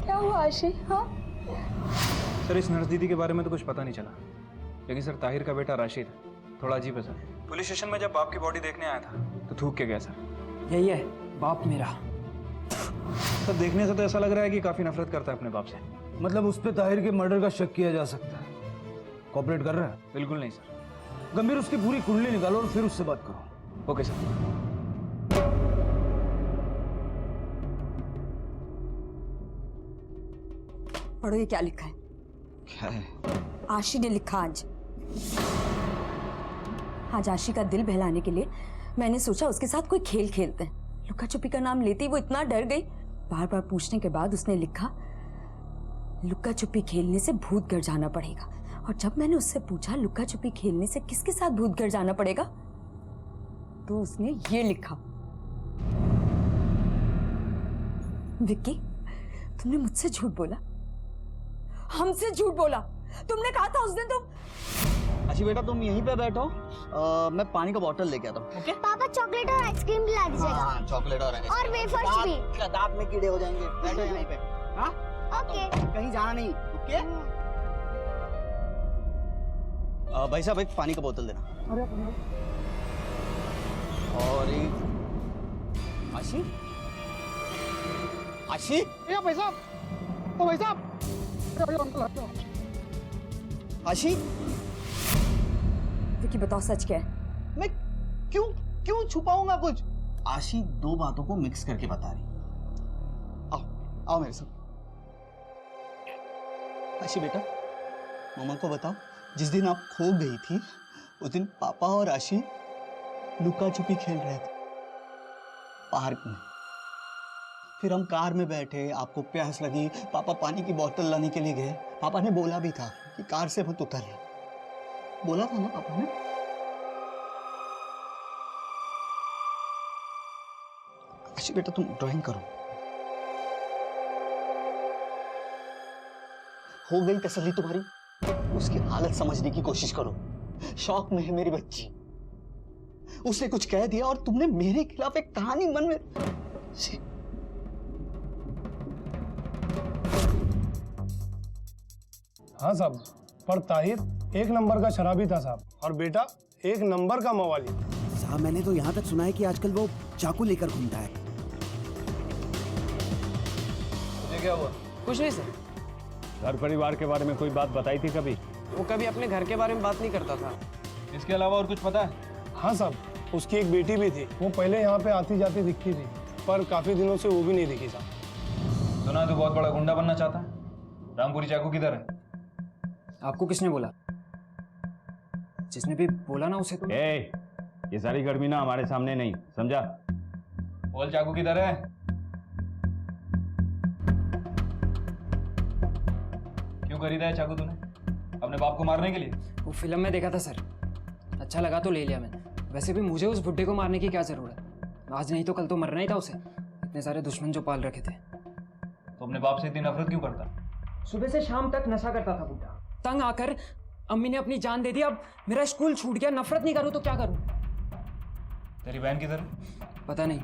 क्या हुआ आशी? हाँ सर इस नर्स दीदी के बारे में तो कुछ पता नहीं चला, लेकिन सर ताहिर का बेटा राशिद थोड़ा अजीब है सर। पुलिस स्टेशन में जब बाप की बॉडी देखने आया था तो थूक के गया सर। यही है बाप मेरा। सर देखने से तो ऐसा लग रहा है कि काफी नफरत करता है अपने बाप से। मतलब उस पे ताहिर के मर्डर का शक किया जा सकता है। कॉपरेट कर रहा है? बिल्कुल नहीं सर। गंभीर उसकी पूरी कुंडली निकालो और फिर उससे बात करो। Okay sir. पढ़ो ये क्या लिखा है। क्या है? आशी ने लिखा आज आशी का दिल बहलाने के लिए मैंने सोचा उसके साथ कोई खेल खेलते हैं। लुक्का छुपी का नाम लेते ही वो इतना डर गई, बार बार पूछने के बाद उसने लिखा लुक्का छुपी खेलने से भूत घर जाना पड़ेगा। और जब मैंने उससे पूछा लुक्का छुपी खेलने से किसके साथ भूत घर जाना पड़ेगा, तो उसने ये लिखा। विक्की तुमने मुझसे झूठ बोला, हमसे झूठ बोला। तुमने कहा था उस दिन तुम। अच्छी बेटा तुम यहीं पे बैठो, मैं पानी का बोतल लेके आता हूँ। ओके? पापा चॉकलेट और आइसक्रीम भी ला दीजिएगा। हाँ, चॉकलेट और आइसक्रीम। और वेफर्स भी। दांत में कीड़े हो जाएंगे, बैठो यहीं पे। हाँ? ओके। कहीं जाना नहीं। ओके? भाई साहब एक पानी का बोतल देना। और एक आशी। आशी? भाई साहब, ओ भाई साहब, आशी? विक्की बताओ सच क्या है? मैं क्यों छुपाऊंगा कुछ? आशी दो बातों को मिक्स करके बता रही। आओ मेरे साथ। आशी बेटा, मामा को बताओ, जिस दिन आप खो गई थी उस दिन पापा और आशी लुका छुपी खेल रहे थे पार्क में। फिर हम कार में बैठे, आपको प्यास लगी, पापा पानी की बोतल लाने के लिए गए। पापा ने बोला भी था कि कार से मत उतरना, बोला था ना पापा ने? आशी बेटा तुम ड्राइंग करो। हो गई तसल्ली तुम्हारी? उसकी हालत समझने की कोशिश करो। शौक में है मेरी बच्ची, उसने कुछ कह दिया और तुमने मेरे खिलाफ एक कहानी मन में। हाँ साहब, पर ताहिर एक नंबर का शराबी था साहब, और बेटा एक नंबर का मवाली। साहब मैंने तो यहाँ तक सुना है कि आजकल वो चाकू लेकर घूमता है। मुझे क्या हुआ? कुछ नहीं सर। घर परिवार के बारे में कोई बात बताई थी कभी? वो कभी अपने घर के बारे में बात नहीं करता था। इसके अलावा और कुछ पता है? हाँ साहब, उसकी एक बेटी भी थी, वो पहले यहाँ पे आती जाती दिखती थी, पर काफी दिनों से वो भी नहीं दिखी साहब। सुना तो बहुत बड़ा गुंडा बनना चाहता है। रामपुरी चाकू किधर है? आपको किसने बोला? जिसने भी बोला ना उसे तो। ये सारी गर्मी ना हमारे सामने नहीं, समझा? बोल चाकू किधर है? क्यों खरीदा है चाकू तूने? अपने बाप को मारने के लिए? वो फिल्म में देखा था सर, अच्छा लगा तो ले लिया मैंने। वैसे भी मुझे उस बुड्ढे को मारने की क्या जरूरत? आज नहीं तो कल तो मरना ही था उसे, इतने सारे दुश्मन जो पाल रखे थे। तो अपने बाप से इतनी नफरत क्यों करता? सुबह से शाम तक नशा करता था बुड्ढा। तंग आकर अम्मी ने अपनी जान दे दी। अब मेरा स्कूल छूट गया, नफरत नहीं करूं तो क्या करूं? तेरी बहन किधर है? पता नहीं,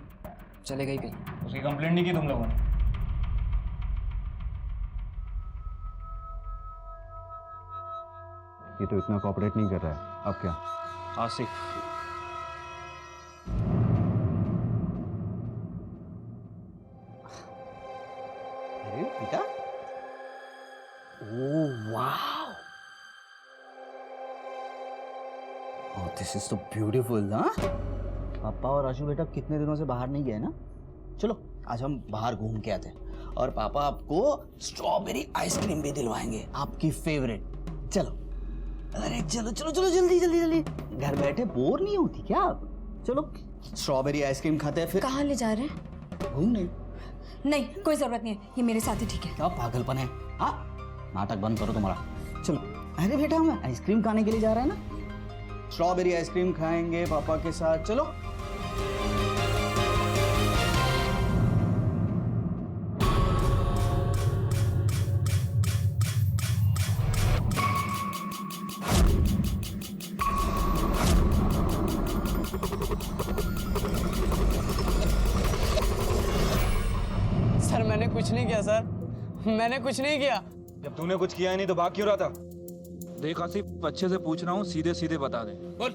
चले गई कहीं। उसकी कंप्लेंट नहीं की तुम लोगों ने? ये तो इतना कोऑपरेट नहीं कर रहा है, अब क्या? आसिफ, अरे बेटा, ओह वाओ, दिस इज तो ब्यूटीफुल ना। पापा और आशु बेटा कितने दिनों से बाहर नहीं गए ना? चलो आज हम बाहर घूम के आते हैं, और पापा आपको स्ट्रॉबेरी आइसक्रीम भी दिलवाएंगे, आपकी फेवरेट। चलो, अरे चलो चलो चलो, जल्दी जल्दी जल्दी। घर बैठे बोर नहीं होती क्या आप? चलो स्ट्रॉबेरी आइसक्रीम खाते हैं। फिर कहाँ ले जा रहे हैं? घूमने। नहीं, कोई जरूरत नहीं है, ये मेरे साथ ही ठीक है। क्या पागलपन है? हाँ, नाटक बंद करो तुम्हारा। चलो, अरे बेटा हम आइसक्रीम खाने के लिए जा रहे हैं ना, स्ट्रॉबेरी आइसक्रीम खाएंगे पापा के साथ। चलो सर मैंने कुछ नहीं किया सर, मैंने कुछ नहीं किया। जब तूने कुछ किया ही नहीं तो भाग क्यों रहा था? देख आसिफ, अच्छे से पूछ रहा हूँ, सीधे सीधे बता दे। बोल।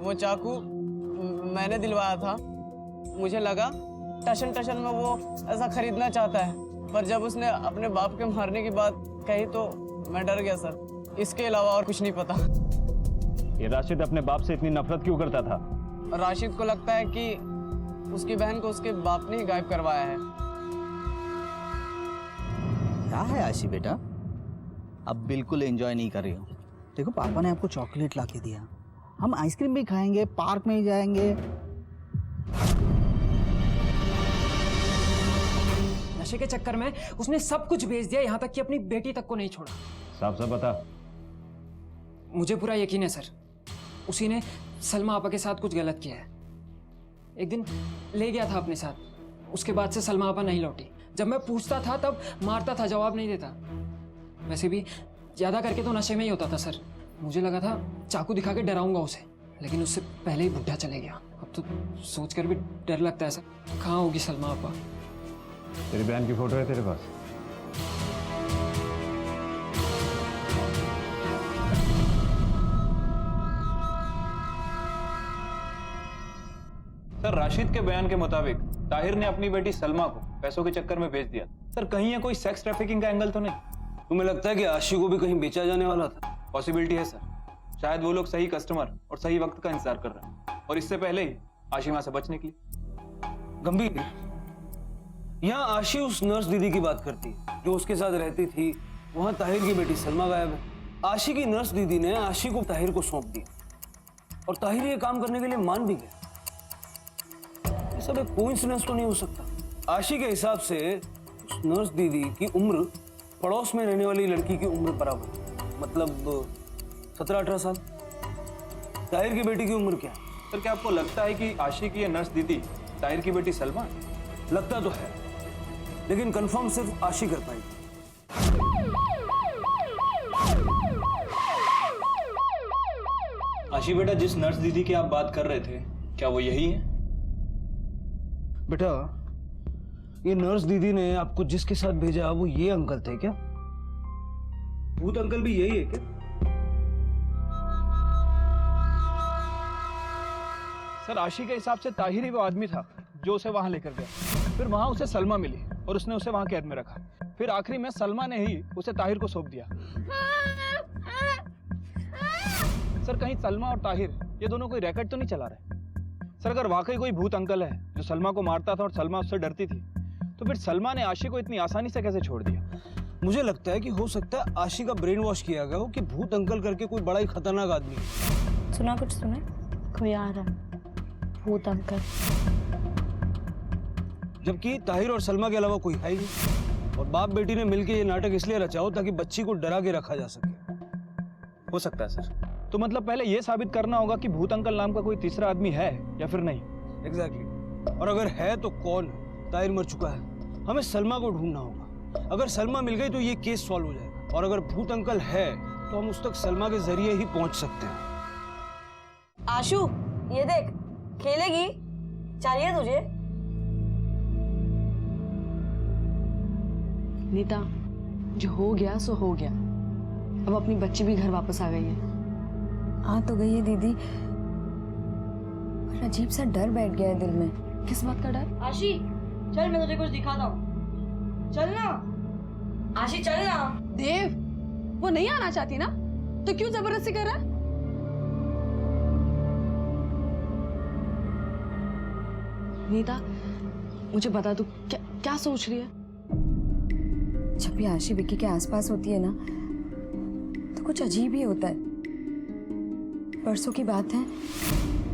वो चाकू मैंने दिलवाया था। मुझे लगा टशन टशन में वो ऐसा खरीदना चाहता है, पर जब उसने अपने बाप के मारने की बात कही तो मैं डर गया सर। इसके अलावा और कुछ नहीं पता। ये राशिद अपने बाप से इतनी नफरत क्यों करता था? राशिद को लगता है कि उसकी बहन को उसके बाप ने ही गायब करवाया है। क्या है आशी बेटा, अब बिल्कुल एंजॉय नहीं कर रही हो। देखो पापा ने आपको चॉकलेट ला के दिया, हम आइसक्रीम भी खाएंगे, पार्क में ही जाएंगे। नशे के चक्कर में उसने सब कुछ बेच दिया, यहाँ तक कि अपनी बेटी तक को नहीं छोड़ा। साफ साफ बता। मुझे पूरा यकीन है सर, उसी ने सलमा आपा के साथ कुछ गलत किया है। एक दिन ले गया था अपने साथ, उसके बाद से सलमा आपा नहीं लौटी। जब मैं पूछता था तब मारता था, जवाब नहीं देता। वैसे भी ज्यादा करके तो नशे में ही होता था सर। मुझे लगा था चाकू दिखा के डराऊंगा उसे, लेकिन उससे पहले ही बुढ़ा चले गया। अब तो सोचकर भी डर लगता है सर, कहाँ होगी सलमा आपा? तेरी बहन की फोटो है तेरे पास? सर राशिद के बयान के मुताबिक ताहिर ने अपनी बेटी सलमा को पैसों के चक्कर में बेच दिया। सर कहीं ये कोई सेक्स ट्रैफिकिंग का एंगल तो नहीं? तुम्हें लगता है कि आशी को भी कहीं बेचा जाने वाला था? पॉसिबिलिटी है सर, शायद वो लोग सही कस्टमर और सही वक्त का इंतजार कर रहे हैं, और इससे पहले ही आशिमा से बच निकली। गंभीर, यहाँ आशी उस नर्स दीदी की बात करती है जो उसके साथ रहती थी। वहां ताहिर की बेटी सलमा गायब है। आशी की नर्स दीदी ने आशी को ताहिर को सौंप दिया और ताहिर ये काम करने के लिए मान भी गया। ये सब एक कोइंसिडेंस तो नहीं हो सकता। आशी के हिसाब से उस नर्स दीदी की उम्र पड़ोस में रहने वाली लड़की की उम्र बराबर, मतलब 17-18 साल। ताहिर की बेटी की उम्र क्या है? सर क्या आपको लगता है कि आशी की ये नर्स दीदी ताहिर की बेटी सलमा है? लगता तो है, लेकिन कंफर्म सिर्फ आशी कर पाएगी। आशी बेटा, जिस नर्स दीदी की आप बात कर रहे थे, क्या वो यही है? बेटा, ये नर्स दीदी ने आपको जिसके साथ भेजा वो ये अंकल थे क्या? भूत अंकल भी यही है क्या? सर आशी के हिसाब से ताहिर ही वो आदमी था जो उसे वहां लेकर गया। फिर वहां उसे सलमा मिली और उसने उसे वहां कैद में रखा। फिर आखिरी में सलमा ने ही उसे ताहिर को सौंप दिया। सर कहीं सलमा और ताहिर ये दोनों कोई रैकेट तो नहीं चला रहे? सर अगर वाकई कोई भूत अंकल है जो सलमा को मारता था और सलमा उससे डरती थी, तो फिर सलमा ने आशी को इतनी आसानी से कैसे छोड़ दिया? मुझे लगता है कि हो सकता है आशी का ब्रेन वॉश किया गया हो कि भूत अंकल करके कोई बड़ा ही खतरनाक आदमी है। सुना कुछ सुने? कोई आ रहा है, भूत अंकल। जबकि ताहिर और सलमा के अलावा कोई है ही नहीं, और बाप बेटी ने मिलकर ये नाटक इसलिए रचा हो ताकि बच्ची को डरा के रखा जा सके। हो सकता है सर। तो मतलब पहले यह साबित करना होगा कि भूत अंकल नाम का कोई तीसरा आदमी है या फिर नहीं। एग्जैक्टली। और अगर है तो कौन है? ताहिर मर चुका है, हमें सलमा को ढूंढना होगा। अगर सलमा मिल गई तो ये केस सॉल्व हो जाएगा, और अगर भूत अंकल है तो हम उस तक सलमा के जरिए ही पहुंच सकते हैं। आशु, ये देख, खेलेगी? चाहिए तुझे? नीता, जो हो गया सो हो गया। अब अपनी बच्ची भी घर वापस आ गई है। आ तो गई है दीदी, पर अजीब सा डर बैठ गया है दिल में। किस बात का डर? आशी, चल मैं तुझे कुछ दिखाता हूँ। चल ना आशी, चल ना। देव, वो नहीं आना चाहती ना, तो क्यों जबरदस्ती कर रहा है? नीता, मुझे बता तू क्या सोच रही है? जब भी आशी विक्की के आसपास होती है ना, तो कुछ अजीब ही होता है। परसों की बात है।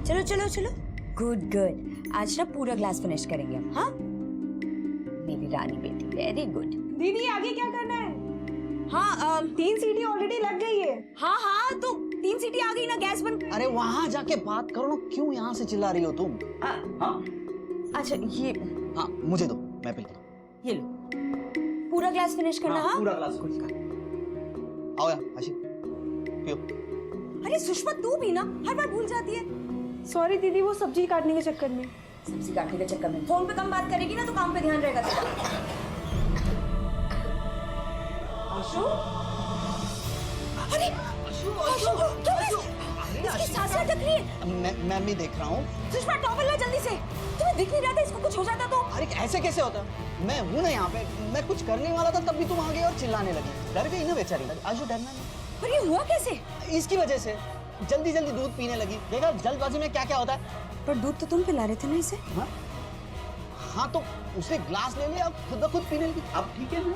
चलो चलो चलो, गुड गुड। आज ना पूरा ग्लास फिनिश करेंगे हम। हाँ मेरी रानी बेटी, वेरी गुड। दीदी आगे क्या करना है? हाँ 3 सीटी ऑलरेडी लग गई है। हाँ हाँ, तो 3 सीटी आ गई ना, गैस बंद। अरे वहां जाके बात करो ना, क्यों यहाँ से चिल्ला रही हो तुम? हाँ अच्छा ये, हाँ मुझे दो, मैं पीता हूँ। ये लो, पूरा ग्लास फिनिश करना। हाँ पूरा ग्लास फिनिश कर। आओ यार आशी, पियो। अरे सुषमा, तू भी ना हर बार भूल जाती है। सॉरी दीदी, वो सब्जी काटने के चक्कर में। सब्जी काटने के चक्कर में फोन पे कम बात करेगी ना तो काम पे ध्यान रहेगा तेरा। आशु, अरे आशु, आशु, क्या है? इसकी सांसें अटक रही है। मैं भी देख रहा हूँ। सुषमा, टॉवल ला जल्दी से। तुम्हें दिख नहीं रहा था? इसको कुछ हो जाता तो? अरे ऐसे कैसे होता? मैं हूँ ना यहाँ पे, मैं कुछ करने वाला था तब भी तुम आ गई और चिल्लाने लगी। डर गई ना बेचारी। आशु डरना नहीं। पर ये हुआ कैसे? इसकी वजह से जल्दी जल्दी दूध पीने लगी। देखा जल्दबाजी में क्या क्या होता है। पर दूध तो तुम पिला रहे थे ना इसे। हाँ तो उसने ग्लास ले लिया, खुद ब खुद पीने लगी। अब ठीक है ना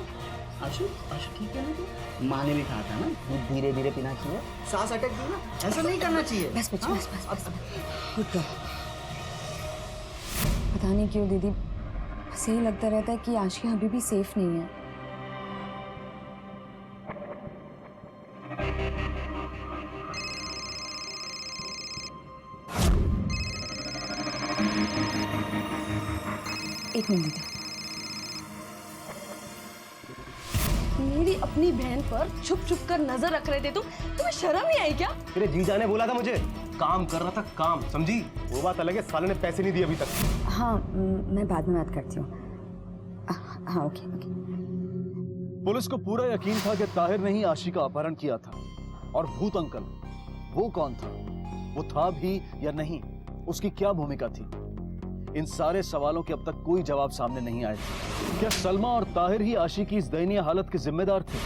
आशु? आशु ठीक है ना? तो माँ ने भी कहा था ना, दूध धीरे धीरे पीना चाहिए, सांस अटक गई ना, ऐसा नहीं करना चाहिए। बस बस बस बस, गुड गर्ल। पता नहीं क्यों दीदी, बस यही लगता रहता है कि आशी अभी भी सेफ नहीं है। एक मिनट दीदी। मेरी अपनी बहन पर छुप छुप कर नजर रख रहे थे तुम। तुम्हें शर्म नहीं आई क्या? तेरे जीजा ने बोला था मुझे, काम कर रहा था काम, समझी? वो बात अलग है, साले ने पैसे नहीं दिए अभी तक। हाँ मैं बाद में बात करती हूँ। हाँ ओके ओके। पुलिस को पूरा यकीन था कि ताहिर ने ही आशी का अपहरण किया था। और भूत अंकल, वो कौन था? वो था भी या नहीं? उसकी क्या भूमिका थी? इन सारे सवालों के अब तक कोई जवाब सामने नहीं आए थे। क्या सलमा और ताहिर ही आशी की इस दयनीय हालत के जिम्मेदार थे?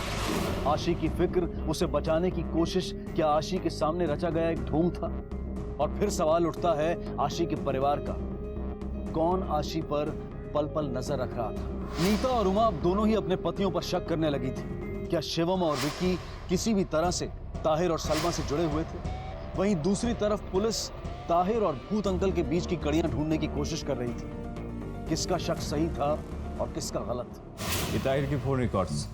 आशी की फिक्र, उसे बचाने की कोशिश, क्या आशी के सामने रचा गया एक ढोंग था? और फिर सवाल उठता है आशी के परिवार का। कौन आशी पर पल पल नजर रख रहा था। नीता और उमा अब दोनों ही अपने पतियों पर शक करने लगी थी। क्या शिवम और विक्की किसी भी तरह से ताहिर और सलमा से जुड़े हुए थे? वहीं दूसरी तरफ पुलिस ताहिर और भूत अंकल के बीच की कड़ियां ढूंढने की कोशिश कर रही थी। किसका शक सही था और किसका गलत? ये ताहिर की फोन रिकॉर्ड्स।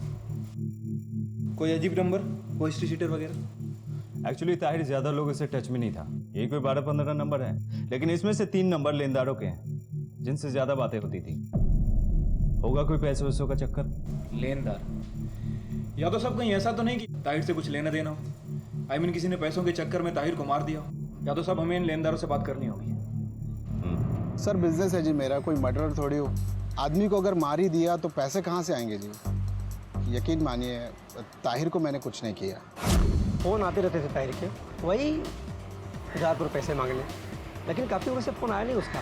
कोई अजीब नंबर, कोई हिस्ट्री वगैरह? एक्चुअली ताहिर ज्यादा लोगों से टच में नहीं था, यही कोई 12-15 नंबर है, लेकिन इसमें से 3 नंबर लेनदारों के हैं जिनसे ज्यादा बातें होती थी। होगा कोई पैसे वैसों का चक्कर? लेनदार या तो सब कहीं ऐसा तो नहीं कि ताहिर से कुछ लेना देना हो। आई मीन किसी ने पैसों के चक्कर में ताहिर को मार दिया हो, या तो सब हमें इन लेनदारों से बात करनी होगी। सर बिजनेस है जी मेरा, कोई मर्डर थोड़ी हो। आदमी को अगर मार ही दिया तो पैसे कहाँ से आएंगे जी? यकीन मानिए ताहिर को मैंने कुछ नहीं किया। फ़ोन आते रहते थे ताहिर के, वही 1000 रुपये पैसे मांगने, लेकिन काफ़ी वजह से फ़ोन आया नहीं उसका।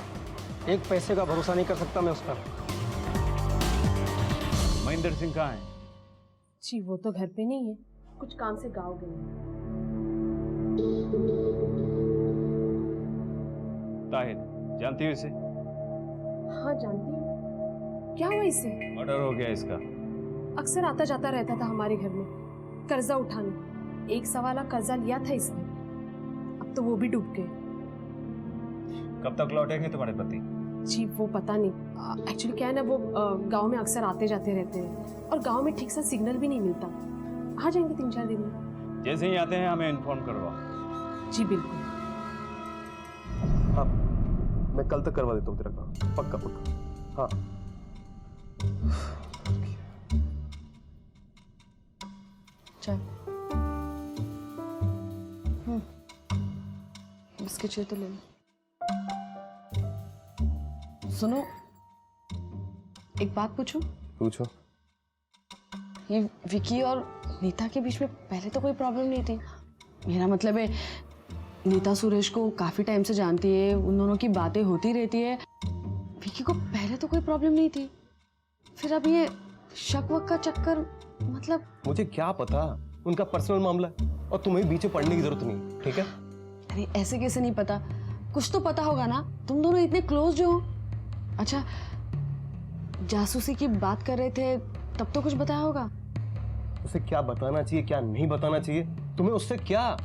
एक पैसे का भरोसा नहीं कर सकता मैं उस पर। महेंद्र सिंह कहाँ है? जी वो तो घर पे नहीं है, कुछ काम से गाँव गए हैं। ताहिर जानती हो इसे? हाँ जानती हूँ। क्या हुआ इससे? मर्डर हो गया इसका। अक्सर आता जाता रहता था हमारे घर में, कर्जा उठाने। 1 सवा लाख कर्जा लिया था इसने, अब तो वो भी डूब गए। कब तक लौटेंगे तुम्हारे पति? जी वो पता नहीं। एक्चुअली क्या है ना, वो गांव में अक्सर आते जाते रहते हैं और गांव में ठीक सा सिग्नल भी नहीं मिलता। आ जाएंगे 3-4 दिन में। जैसे ही आते हैं हमें इन्फॉर्म करवाओ। जी बिल्कुल। हाँ मैं कल तक करवा देता हूँ तेरा काम, पक्का पक्का। हाँ चल बिस्किट चाहिए तो ले लो। सुनो, एक बात पूछूं? पूछो। ये विकी और नीता के बीच में पहले तो कोई प्रॉब्लम नहीं थी। मेरा मतलब है नीता सुरेश को काफी टाइम से जानती है, उन दोनों की बातें होती रहती है। विकी को पहले तो कोई प्रॉब्लम नहीं थी, फिर अब ये शक वक का चक्कर, मतलब मुझे क्या पता, उनका पर्सनल मामला है और तुम्हें बीच में पढ़ने की जरूरत नहीं, ठीक है? अरे ऐसे कैसे नहीं पता, कुछ तो पता होगा ना, तुम दोनों इतने क्लोज जो हो। अच्छा जासूसी की बात कर रहे थे तब तो कुछ बताया होगा। उसे क्या बताना चाहिए क्या नहीं बताना चाहिए, तुम्हें उससे क्या?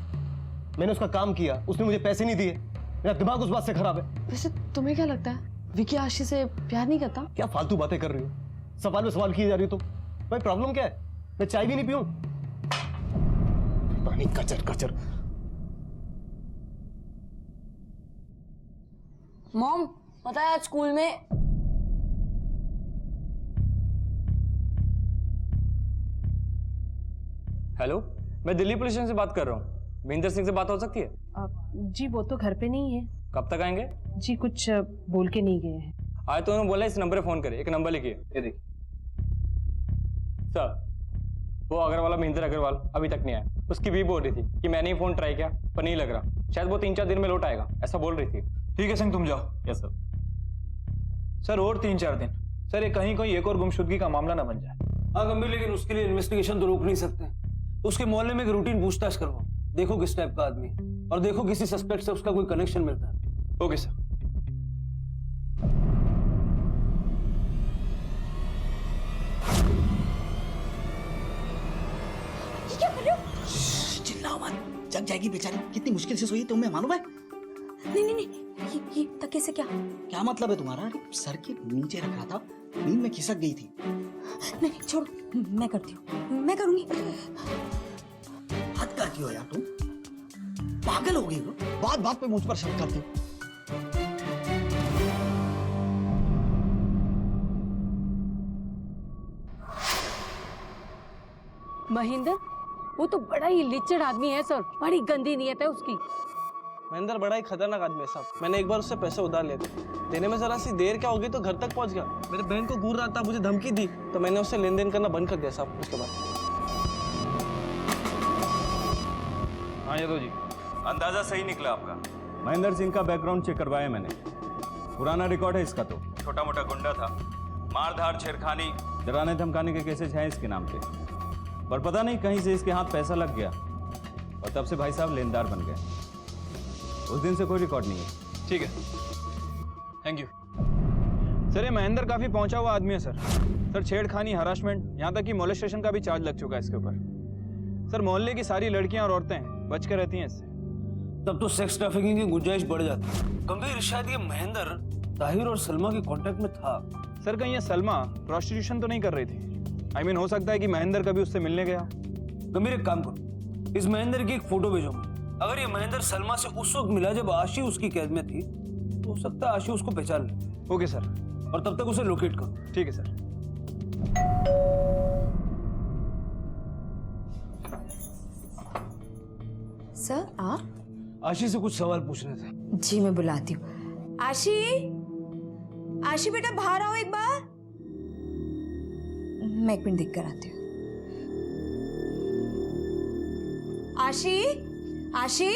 मैंने उसका काम किया, उसने मुझे पैसे नहीं दिए, मेरा दिमाग उस बात से खराब है। वैसे तुम्हें क्या लगता है विकी आशी से प्यार नहीं करता? क्या फालतू बातें कर रही हो, सवाल में सवाल किए जा रही हो। तो भाई प्रॉब्लम क्या है? मैं चाय भी नहीं पीऊं? पानी कचर कचर। मॉम पता है आज स्कूल में हेलो, मैं दिल्ली पुलिस स्टेशन से बात कर रहा हूँ। महेंद्र सिंह से बात हो सकती है? जी वो तो घर पे नहीं है। कब तक आएंगे? जी कुछ बोल के नहीं गए हैं। आए तो उन्होंने बोला इस नंबर पे फोन करे। एक नंबर लिखिए, ये देखिए। सर वो अग्रवाल, महेंद्र अग्रवाल अभी तक नहीं आया। उसकी भी बोल रही थी कि मैंने ही फोन ट्राई किया पर नहीं लग रहा, शायद वो 3-4 दिन में लौट आएगा, ऐसा बोल रही थी। ठीक है सिंह तुम जाओ। Yes sir. सर और 3-4 दिन सर, ये कहीं कोई एक और गुमशुदगी का मामला ना बन जाए। हाँ गंभीर, लेकिन उसके लिए इन्वेस्टिगेशन तो रोक नहीं सकते। उसके मोहल्ले में एक रूटीन पूछताछ करवाओ, देखो किस टाइप का आदमी है और देखो किसी सस्पेक्ट से उसका कोई कनेक्शन मिलता है। Okay sir. क्या कर रहे हो? चिल्लाओ मत, जग जाएगी बेचारी। कितनी मुश्किल से सोई तुम्हें मालूम है? नहीं नहीं नहीं, ये तकिए से क्या? क्या मतलब है तुम्हारा? अरे सर के नीचे रख रहा था, नींद में खिसक गई थी। नहीं छोड़, मैं करती हूँ, मैं करूंगी। हद करती हो यार तुम, पागल हो गई हो। बात बात पे मुझ पर शक करती हो। महेंद्र वो तो बड़ा ही लिचड़ आदमी है सर, बड़ी गंदी नीयत है उसकी। महेंद्र बड़ा ही खतरनाक आदमी है साहब। मैंने एक बार उससे पैसे उधार लिए थे, देने में जरा सी देर क्या होगी तो घर तक पहुंच गया। मेरे बहन को घूर रहा था, मुझे धमकी दी तो मैंने उससे लेन देन करना बंद कर दिया साहब उसके बाद। हाँ यादव जी, अंदाजा सही निकला आपका। महेंद्र सिंह का बैकग्राउंड चेक करवाया मैंने, पुराना रिकॉर्ड है इसका। तो छोटा मोटा गुंडा था, मारधार, छेड़खानी, डराने धमकाने के केसेस हैं इसके नाम पे। पर पता नहीं कहीं से इसके हाथ पैसा लग गया और तब से भाई साहब लेनदार बन गए। उस दिन से कोई रिकॉर्ड नहीं है। ठीक है, थैंक यू। सर ये महेंद्र काफी पहुंचा हुआ आदमी है सर छेड़खानी, हरासमेंट, यहाँ तक कि मोलेस्टेशन का भी चार्ज लग चुका है इसके ऊपर। सर मोहल्ले की सारी लड़कियां और औरतें बच कर रहती हैं इससे। तब तो सेक्स ट्रैफिकिंग की गुंजाइश बढ़ जाती है। गंभीर, शायद ये महेंद्र ताहिर और सलमा के कांटेक्ट में था। सर कहीं ये सलमा प्रोस्टिट्यूशन तो नहीं कर रही थी? आई मीन हो सकता है कि महेंद्र कभी उससे मिलने गया। गंभीर एक काम करो, इस महेंद्र की एक फोटो भेजो। अगर ये महेंद्र सलमा से उस वक्त मिला जब आशी उसकी कैद में थी, तो हो सकता है आशी उसको पहचान ले। Okay sir. और तब तक उसे लोकेट करो। ठीक है सर। सर आप? आशी से कुछ सवाल पूछने थे। जी मैं बुलाती हूँ। आशी, आशी बेटा बाहर आओ एक बार। मैं एक मिनट देख कर आती हूँ। आशी, आशी,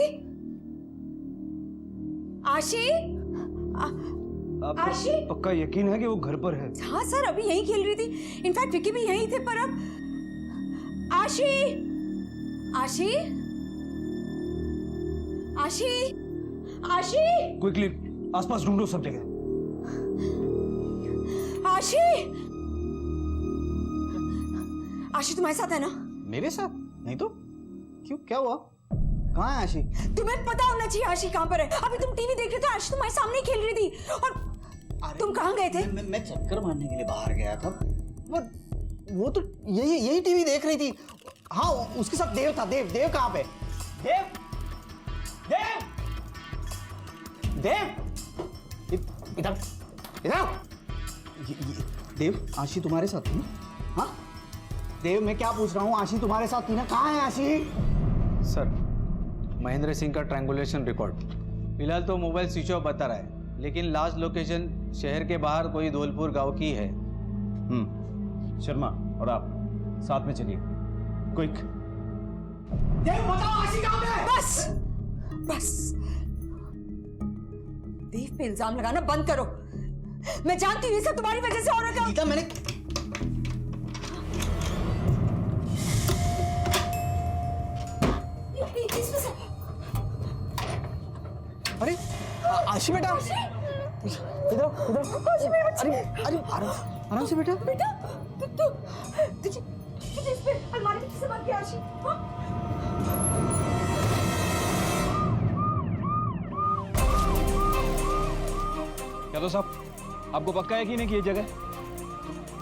आशी, आपको पक्का यकीन है कि वो घर पर है? हाँ सर, अभी यहीं खेल रही थी। इनफैक्ट विकी भी यहीं थे, पर अब आशी, आशी, आशी, आशी, क्विकली आसपास ढूंढो सब जगह। आशी, आशी तुम्हारे साथ है ना? मेरे साथ नहीं तो क्यों, क्या हुआ? कहाँ है आशी? तुम्हें पता होना चाहिए आशी कहाँ पर है। अभी तुम टीवी देख रहे थे, आशी तुम्हारे सामने ही खेल रही थी। और तुम कहाँ गए थे? मैं चक्कर मारने के लिए बाहर गया था। वो तो यही टीवी देख रही थी। हाँ, उसके साथ देव था। देव कहाँ पे? देव, इधर देव, आशी तुम्हारे साथ थी ना? हाँ देव, मैं क्या पूछ रहा हूँ, आशी तुम्हारे साथ थी ना? कहाँ है आशी? सर महेंद्र सिंह का ट्रायंगुलेशन रिकॉर्ड फिलहाल तो मोबाइल स्विच ऑफ बता रहा है, लेकिन लास्ट लोकेशन शहर के बाहर कोई धौलपुर गांव की है। शर्मा और आप साथ में चलिए, क्विक। देव बताओ आशी कहाँ पे है? बस बस, देव पे इल्जाम लगाना बंद करो। मैं जानती हूँ ये सब तुम्हारी वजह से हो रहा है। मैंने अरे आशी बेटा, इधर अरे आराम से बेटा। तुझे इस पे अलमारी में किसने बंद किया आशी? यादव साहब, आपको पक्का है कि नहीं कि ये जगह?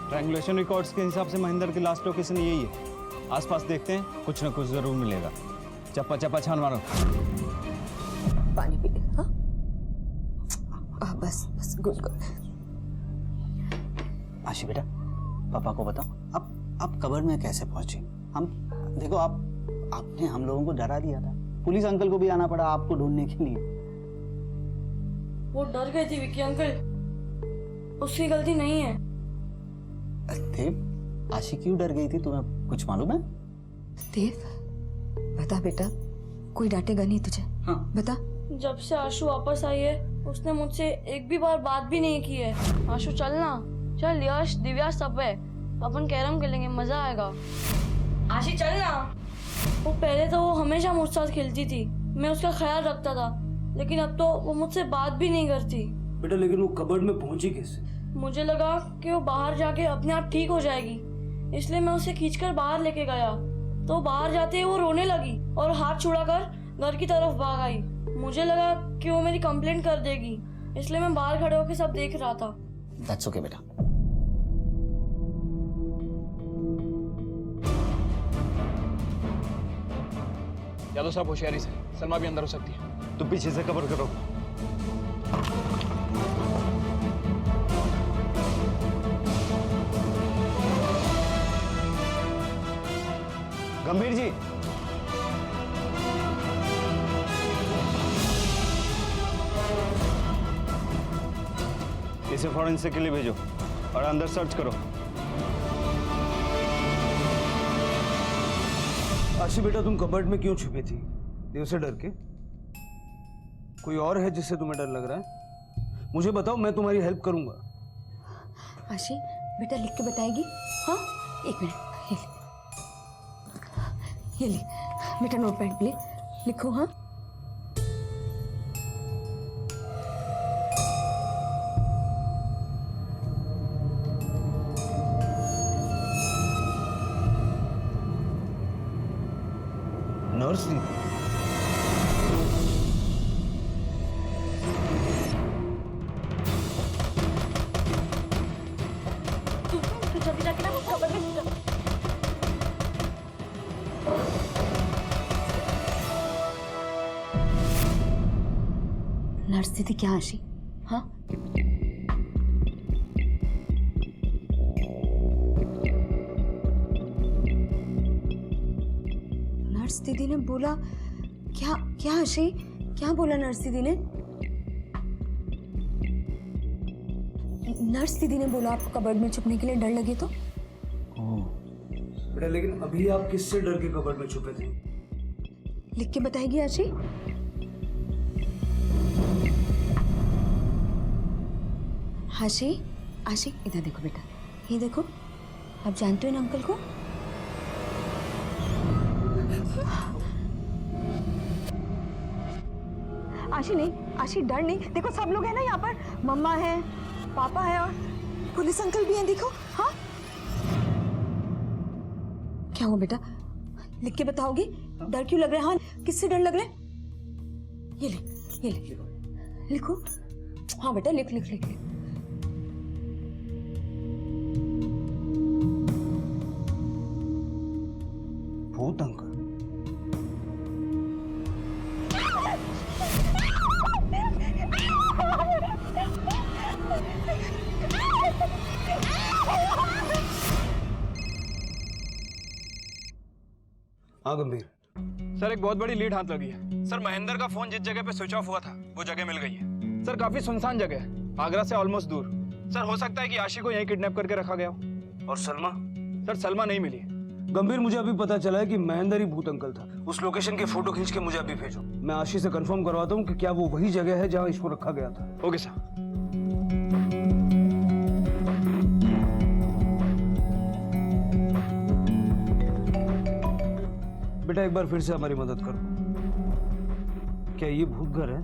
ट्रायंगुलेशन रिकॉर्ड्स के हिसाब से महेंद्र की लास्ट लोकेशन यही है। आसपास देखते हैं, कुछ ना कुछ जरूर मिलेगा। चप्पा छान मारो। पानी पी ले। हाँ बस बस, गुड। आशी बेटा, पापा को बताओ आप कब्र में कैसे पहुंची? हम देखो, आपने हम लोगों को डरा दिया था। पुलिस अंकल को भी आना पड़ा आपको ढूंढने के लिए। वो डर गए थे विकी अंकल, उसकी गलती नहीं है। देव, आशी क्यों डर गई थी, तुम्हें कुछ मालूम है? देव बता बेटा, कोई डांटेगा नहीं तुझे? हाँ बता। जब से आशु वापस आई है उसने मुझसे एक भी बार बात भी नहीं की है। आशु चलना, चल यश दिव्या सब है, अपन कैरम खेलेंगे, मजा आएगा। आशी चलना। वो पहले तो वो हमेशा मुझसे साथ खेलती थी, मैं उसका ख्याल रखता था, लेकिन अब तो वो मुझसे बात भी नहीं करती। बेटा लेकिन वो कबर्ड में पहुंची कैसे? मुझे लगा कि वो बाहर जाके अपने आप ठीक हो जाएगी, इसलिए मैं उसे खींचकर बाहर लेके गया। तो बाहर जाते ही वो रोने लगी और हाथ छुड़ाकर घर की तरफ भाग आई। मुझे लगा कि वो मेरी कंप्लेंट कर देगी, इसलिए मैं बाहर खड़े होकर सब देख रहा था। That's okay, बेटा। यादव साहब होशियारी से, सलमा भी अंदर हो सकती है। तो पीछे से कवर करो। गंभीर जी, इसे फॉरेंसिक के लिए भेजो और अंदर सर्च करो। आशी बेटा, तुम कबर्ड में क्यों छुपी थी? देव से डर के? कोई और है जिससे तुम्हें डर लग रहा है? मुझे बताओ, मैं तुम्हारी हेल्प करूंगा। आशी बेटा लिख के बताएगी? हाँ एक मिनट, ये ले बेटा, नोट पैड ले, लिखो। हाँ नर्स नहीं थी। तू जल्दी जाके ना कबर में छुपा। नर्स दीदी क्या आशी? हाँ नर्स दीदी ने बोला क्या? क्या आशी? क्या बोला नर्स दीदी ने? नर्स दीदी ने बोला आपको कबर्ड में छुपने के लिए डर लगे तो? बेटा लेकिन अभी आप किससे डर के कबर्ड में छुपे थे? लिख के बताएगी आशी? आशी, आशी इधर देखो बेटा, ये देखो, आप जानते हो ना अंकल को? आशी नहीं, आशी डर नहीं, देखो सब लोग हैं ना यहाँ पर, मम्मा है, पापा है और पुलिस अंकल भी हैं, देखो। हाँ क्या हुआ बेटा, लिख के बताओगी? डर क्यों लग रहा है? हाँ किससे डर लग रहा है? ये ले लिखो। हाँ बेटा लिख लिख लिख लिख। भूत अंकल? हाँ गंभीर। सर एक बहुत बड़ी लीड हाथ लगी है। सर महेंद्र का फोन जिस जगह पे स्विच ऑफ हुआ था वो जगह मिल गई है। सर काफी सुनसान जगह है, आगरा से ऑलमोस्ट दूर। सर हो सकता है कि आशी को यहीं किडनैप करके रखा गया हो। और सलमा? सर सलमा नहीं मिली। गंभीर मुझे अभी पता चला है कि महेंद्र ही भूत अंकल था। उस लोकेशन की फोटो खींच के मुझे अभी भेजो। मैं आशी से कंफर्म करवाता हूँ कि क्या वो वही जगह है जहाँ इसको रखा गया था। Okay sir. बेटा एक बार फिर से हमारी मदद करो। क्या ये भूत घर है?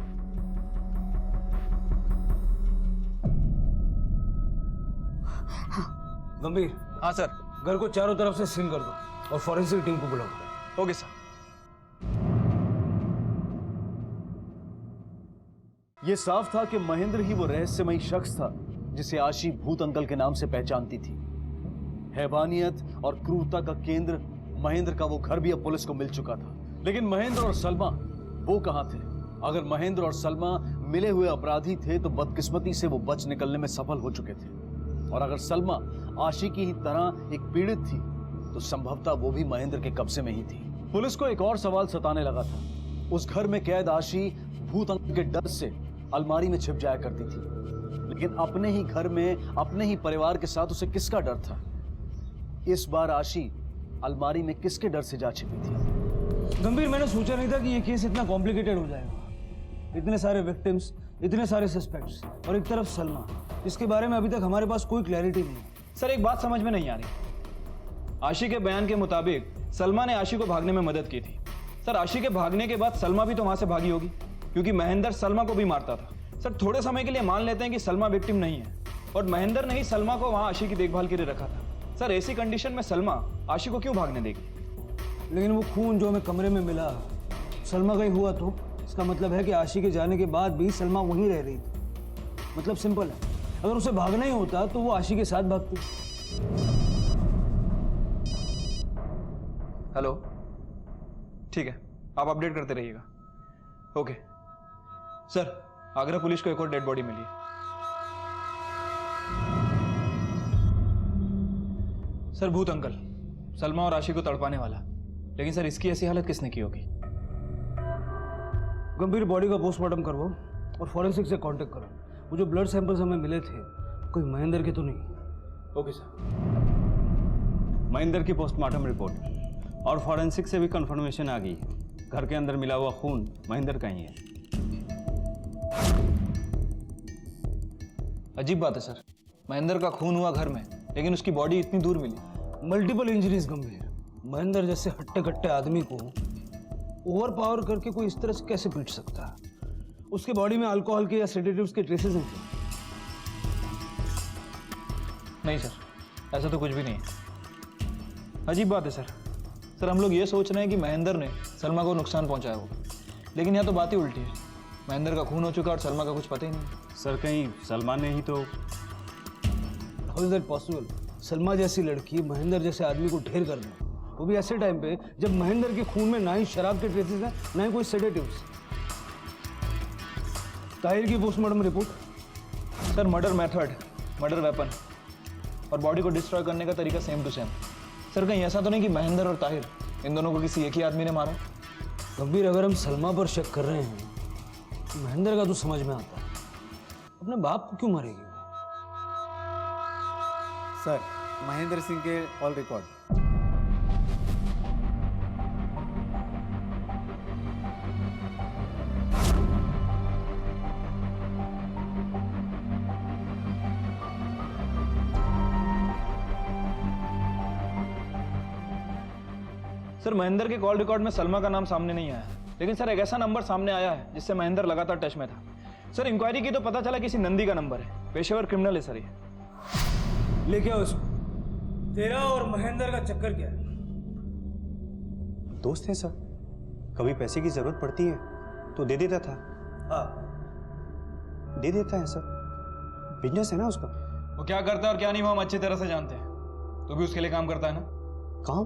गंभीर। हाँ सर। घर को चारों तरफ से सील कर दो और फॉरेंसिक टीम को बुलाओ। Okay sir. ये साफ था कि महेंद्र ही वो रहस्यमयी शख्स था जिसे आशी भूत अंकल के नाम से पहचानती थी। हैवानियत और क्रूरता का केंद्र महेंद्र का वो घर भी अब पुलिस को मिल चुका था। लेकिन महेंद्र और सलमा वो कहां थे? अगर महेंद्र और सलमा मिले हुए अपराधी थे तो बदकिस्मती से वो बच निकलने में सफल हो चुके थे, और अगर सलमा आशी की ही तरह एक पीड़ित थी तो संभवतः वो भी महेंद्र के कब्जे में ही थी। पुलिस को एक और सवाल सताने लगा था। उस घर में कैद आशी भूत अंकल के डर से अलमारी में छिप जाया करती थी, लेकिन अपने ही घर में अपने ही परिवार के साथ उसे किसका डर था? इस बार आशी अलमारी में किसके डर से जा छिपी थी? गंभीर, मैंने सोचा नहीं था कि ये केस इतना कॉम्प्लिकेटेड हो जाएगा। इतने सारे विक्टिम्स, इतने सारे सस्पेक्ट्स और एक तरफ सलमा, जिसके बारे में अभी तक हमारे पास कोई क्लैरिटी नहीं है। सर एक बात समझ में नहीं आ रही। आशी के बयान के मुताबिक सलमा ने आशी को भागने में मदद की थी। सर आशी के भागने के बाद सलमा भी तो वहां से भागी होगी, क्योंकि महेंद्र सलमा को भी मारता था। सर थोड़े समय के लिए मान लेते हैं कि सलमा विक्टिम नहीं है और महेंद्र ने ही सलमा को वहां आशी की देखभाल के लिए रखा था। सर ऐसी कंडीशन में सलमा आशी को क्यों भागने देगी? लेकिन वो खून जो हमें कमरे में मिला सलमा का ही हुआ तो इसका मतलब है कि आशी के जाने के बाद भी सलमा वहीं रह रही थी। मतलब सिंपल है, अगर उसे भागना ही होता तो वो आशी के साथ भागती। हेलो, ठीक है, आप अपडेट करते रहिएगा। ओके सर, आगरा पुलिस को एक और डेड बॉडी मिली है। सर भूत अंकल सलमा और आशी को तड़पाने वाला, लेकिन सर इसकी ऐसी हालत किसने की होगी? गंभीर, बॉडी का पोस्टमार्टम करवाओ और फॉरेंसिक से कांटेक्ट करो। वो जो ब्लड सैंपल्स हमें मिले थे कोई महेंद्र के तो नहीं? Okay sir. महेंद्र की पोस्टमार्टम रिपोर्ट और फॉरेंसिक से भी कंफर्मेशन आ गई है। घर के अंदर मिला हुआ खून महेंद्र का ही है। अजीब बात है सर, महेंद्र का खून हुआ घर में, लेकिन उसकी बॉडी इतनी दूर मिली। मल्टीपल इंजरीज गंभीर। महेंद्र जैसे हट्टे कट्टे आदमी को ओवर पावर करके कोई इस तरह से कैसे पीट सकता है? उसके बॉडी में अल्कोहल के या सेडेटिव्स के ट्रेसेस हैं? नहीं सर, ऐसा तो कुछ भी नहीं है। अजीब बात है सर, सर हम लोग ये सोच रहे हैं कि महेंद्र ने सलमा को नुकसान पहुंचाया होगा, लेकिन यहाँ तो बात ही उल्टी है। महेंद्र का खून हो चुका और सलमा का कुछ पता ही नहीं। सर कहीं सलमा ने ही तो। How is that possible? Salma जैसी लड़की महेंद्र जैसे आदमी को ढेर कर दे, वो भी ऐसे टाइम पे जब महेंद्र के खून में ना ही शराब के ट्रेसेस हैं ना ही कोई सेडेटिव्स। ताहिर की postmortem report? Sir murder method, murder weapon और बॉडी को डिस्ट्रॉय करने का तरीका सेम टू सेम। सर कहीं ऐसा तो नहीं कि महेंद्र और ताहिर इन दोनों को किसी एक ही आदमी ने मारा? गंभीर, अगर हम सलमा पर शक कर रहे हैं तो महेंद्र का तो समझ में आता है, अपने बाप को क्यों मारेगी? सर महेंद्र सिंह के ऑल रिकॉर्ड। सर महेंद्र के कॉल रिकॉर्ड में सलमा का नाम सामने नहीं आया, लेकिन सर एक ऐसा नंबर सामने आया है जिससे महेंद्र लगातार टच में था। सर इंक्वायरी की तो पता चला किसी नंदी का नंबर है, पेशेवर क्रिमिनल है सर ये। लेके आओ इसको। तेरा और महेंद्र का चक्कर क्या है? दोस्त है सर, कभी पैसे की जरूरत पड़ती है तो दे देता था। दे देता है सर, बिजनेस है ना उसका। वो क्या करता है और क्या नहीं वो हम अच्छी तरह से जानते हैं। तो भी उसके लिए काम करता है ना? काम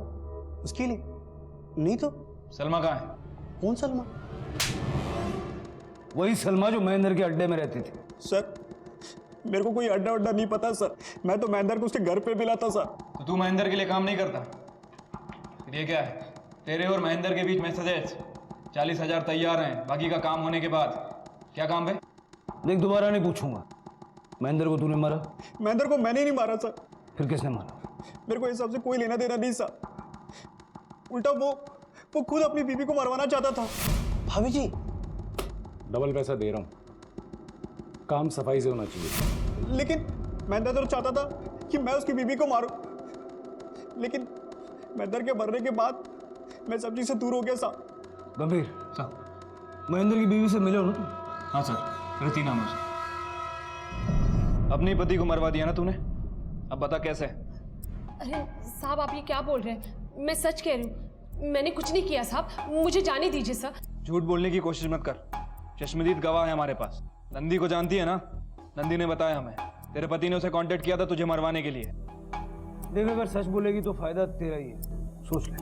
उसके लिए नहीं तो। सलमा कहाँ है? कौन सलमा? वही सलमा जो महेंद्र के अड्डे में रहती थी। सर मेरे को कोई अड्डा उड्डा नहीं पता सर, मैं तो महेंद्र को उसके घर पे मिला था सर। तो तू महेंद्र के लिए काम नहीं करता? फिर ये क्या है? तेरे और महेंद्र के बीच मैसेजेस 40,000 तैयार हैं, बाकी का काम होने के बाद। क्या काम है? देख दोबारा नहीं पूछूंगा। महेंद्र को तूने मारा? महेंद्र को मैंने नहीं मारा सर। फिर किसने मारा? मेरे को इस सब से कोई लेना देना नहीं सर, उल्टा वो खुद अपनी बीवी को मरवाना चाहता था। भाभी जी डबल पैसा दे रहा हूँ, काम सफाई से होना चाहिए। लेकिन महेंद्र तो चाहता था कि मैं उसकी बीवी को मारूं, लेकिन महेंद्र के मरने के बाद मैं सब चीज से दूर हो गया साहब। गंभीर साहब, महेंद्र की बीवी से मिले हो ना तुम? हाँ सर, रति नाम है उसका। अपने पति को मरवा दिया ना तूने, अब बता कैसे? अरे साहब आप ये क्या बोल रहे हैं? मैं सच कह रही हूँ, मैंने कुछ नहीं किया साहब, मुझे जाने दीजिए सर। झूठ बोलने की कोशिश मत कर, चश्मदीद गवाह है हमारे पास। नंदी को जानती है ना? नंदी ने बताया हमें तेरे पति ने उसे कांटेक्ट किया था तुझे मरवाने के लिए। देख अगर सच बोलेगी तो फायदा तेरा ही है, सोच ले।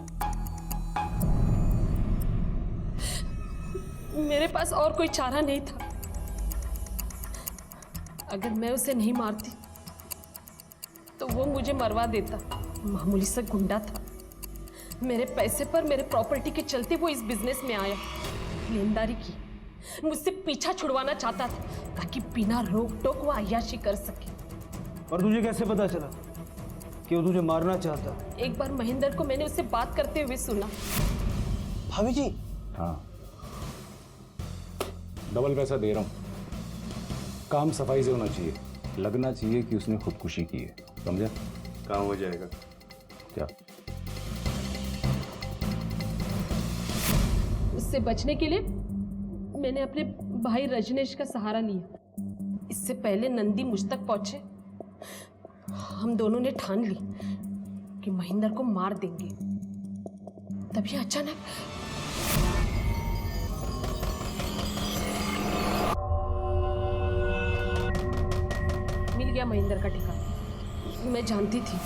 मेरे पास और कोई चारा नहीं था। अगर मैं उसे नहीं मारती तो वो मुझे मरवा देता। मामूली सा गुंडा था, मेरे पैसे पर मेरे प्रॉपर्टी के चलते वो इस बिजनेस में आया, लेनदारी की, मुझसे पीछा छुड़वाना चाहता था ताकि बिना रोक टोक वो अय्याशी कर सके। और तुझे कैसे पता चला कि वो तुझे मारना चाहता? एक बार महेंद्र को मैंने उससे बात करते हुए सुना। भाभी जी। हाँ डबल पैसा दे रहा हूँ, काम सफाई से होना चाहिए, लगना चाहिए कि उसने खुदकुशी की है, समझा? काम हो जाएगा। क्या? उससे बचने के लिए मैंने अपने भाई रजनेश का सहारा लिया। इससे पहले नंदी मुझ तक पहुंचे, हम दोनों ने ठान ली कि महेंद्र को मार देंगे। तभी अचानक मिल गया महेंद्र का ठिकाना। मैं जानती थी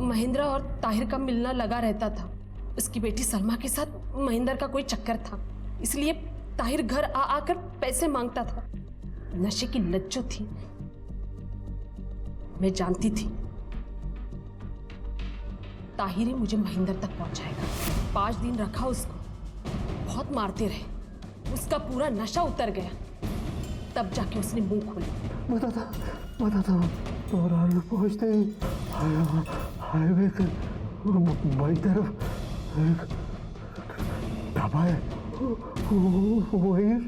महेंद्र और ताहिर का मिलना लगा रहता था। उसकी बेटी सलमा के साथ महेंद्र का कोई चक्कर था, इसलिए ताहिर घर आ आकर पैसे मांगता था। नशे की लत जो थी मैं जानती थी ताहिर ही मुझे महेंद्र तक पहुंचाएगा। 5 दिन रखा उसको, बहुत मारते रहे, उसका पूरा नशा उतर गया। तब जाके उसने मुंह खोला। बताता और आलू पहुंचते ही हाईवे के बाई तरफ एक ढाबा है, वहीं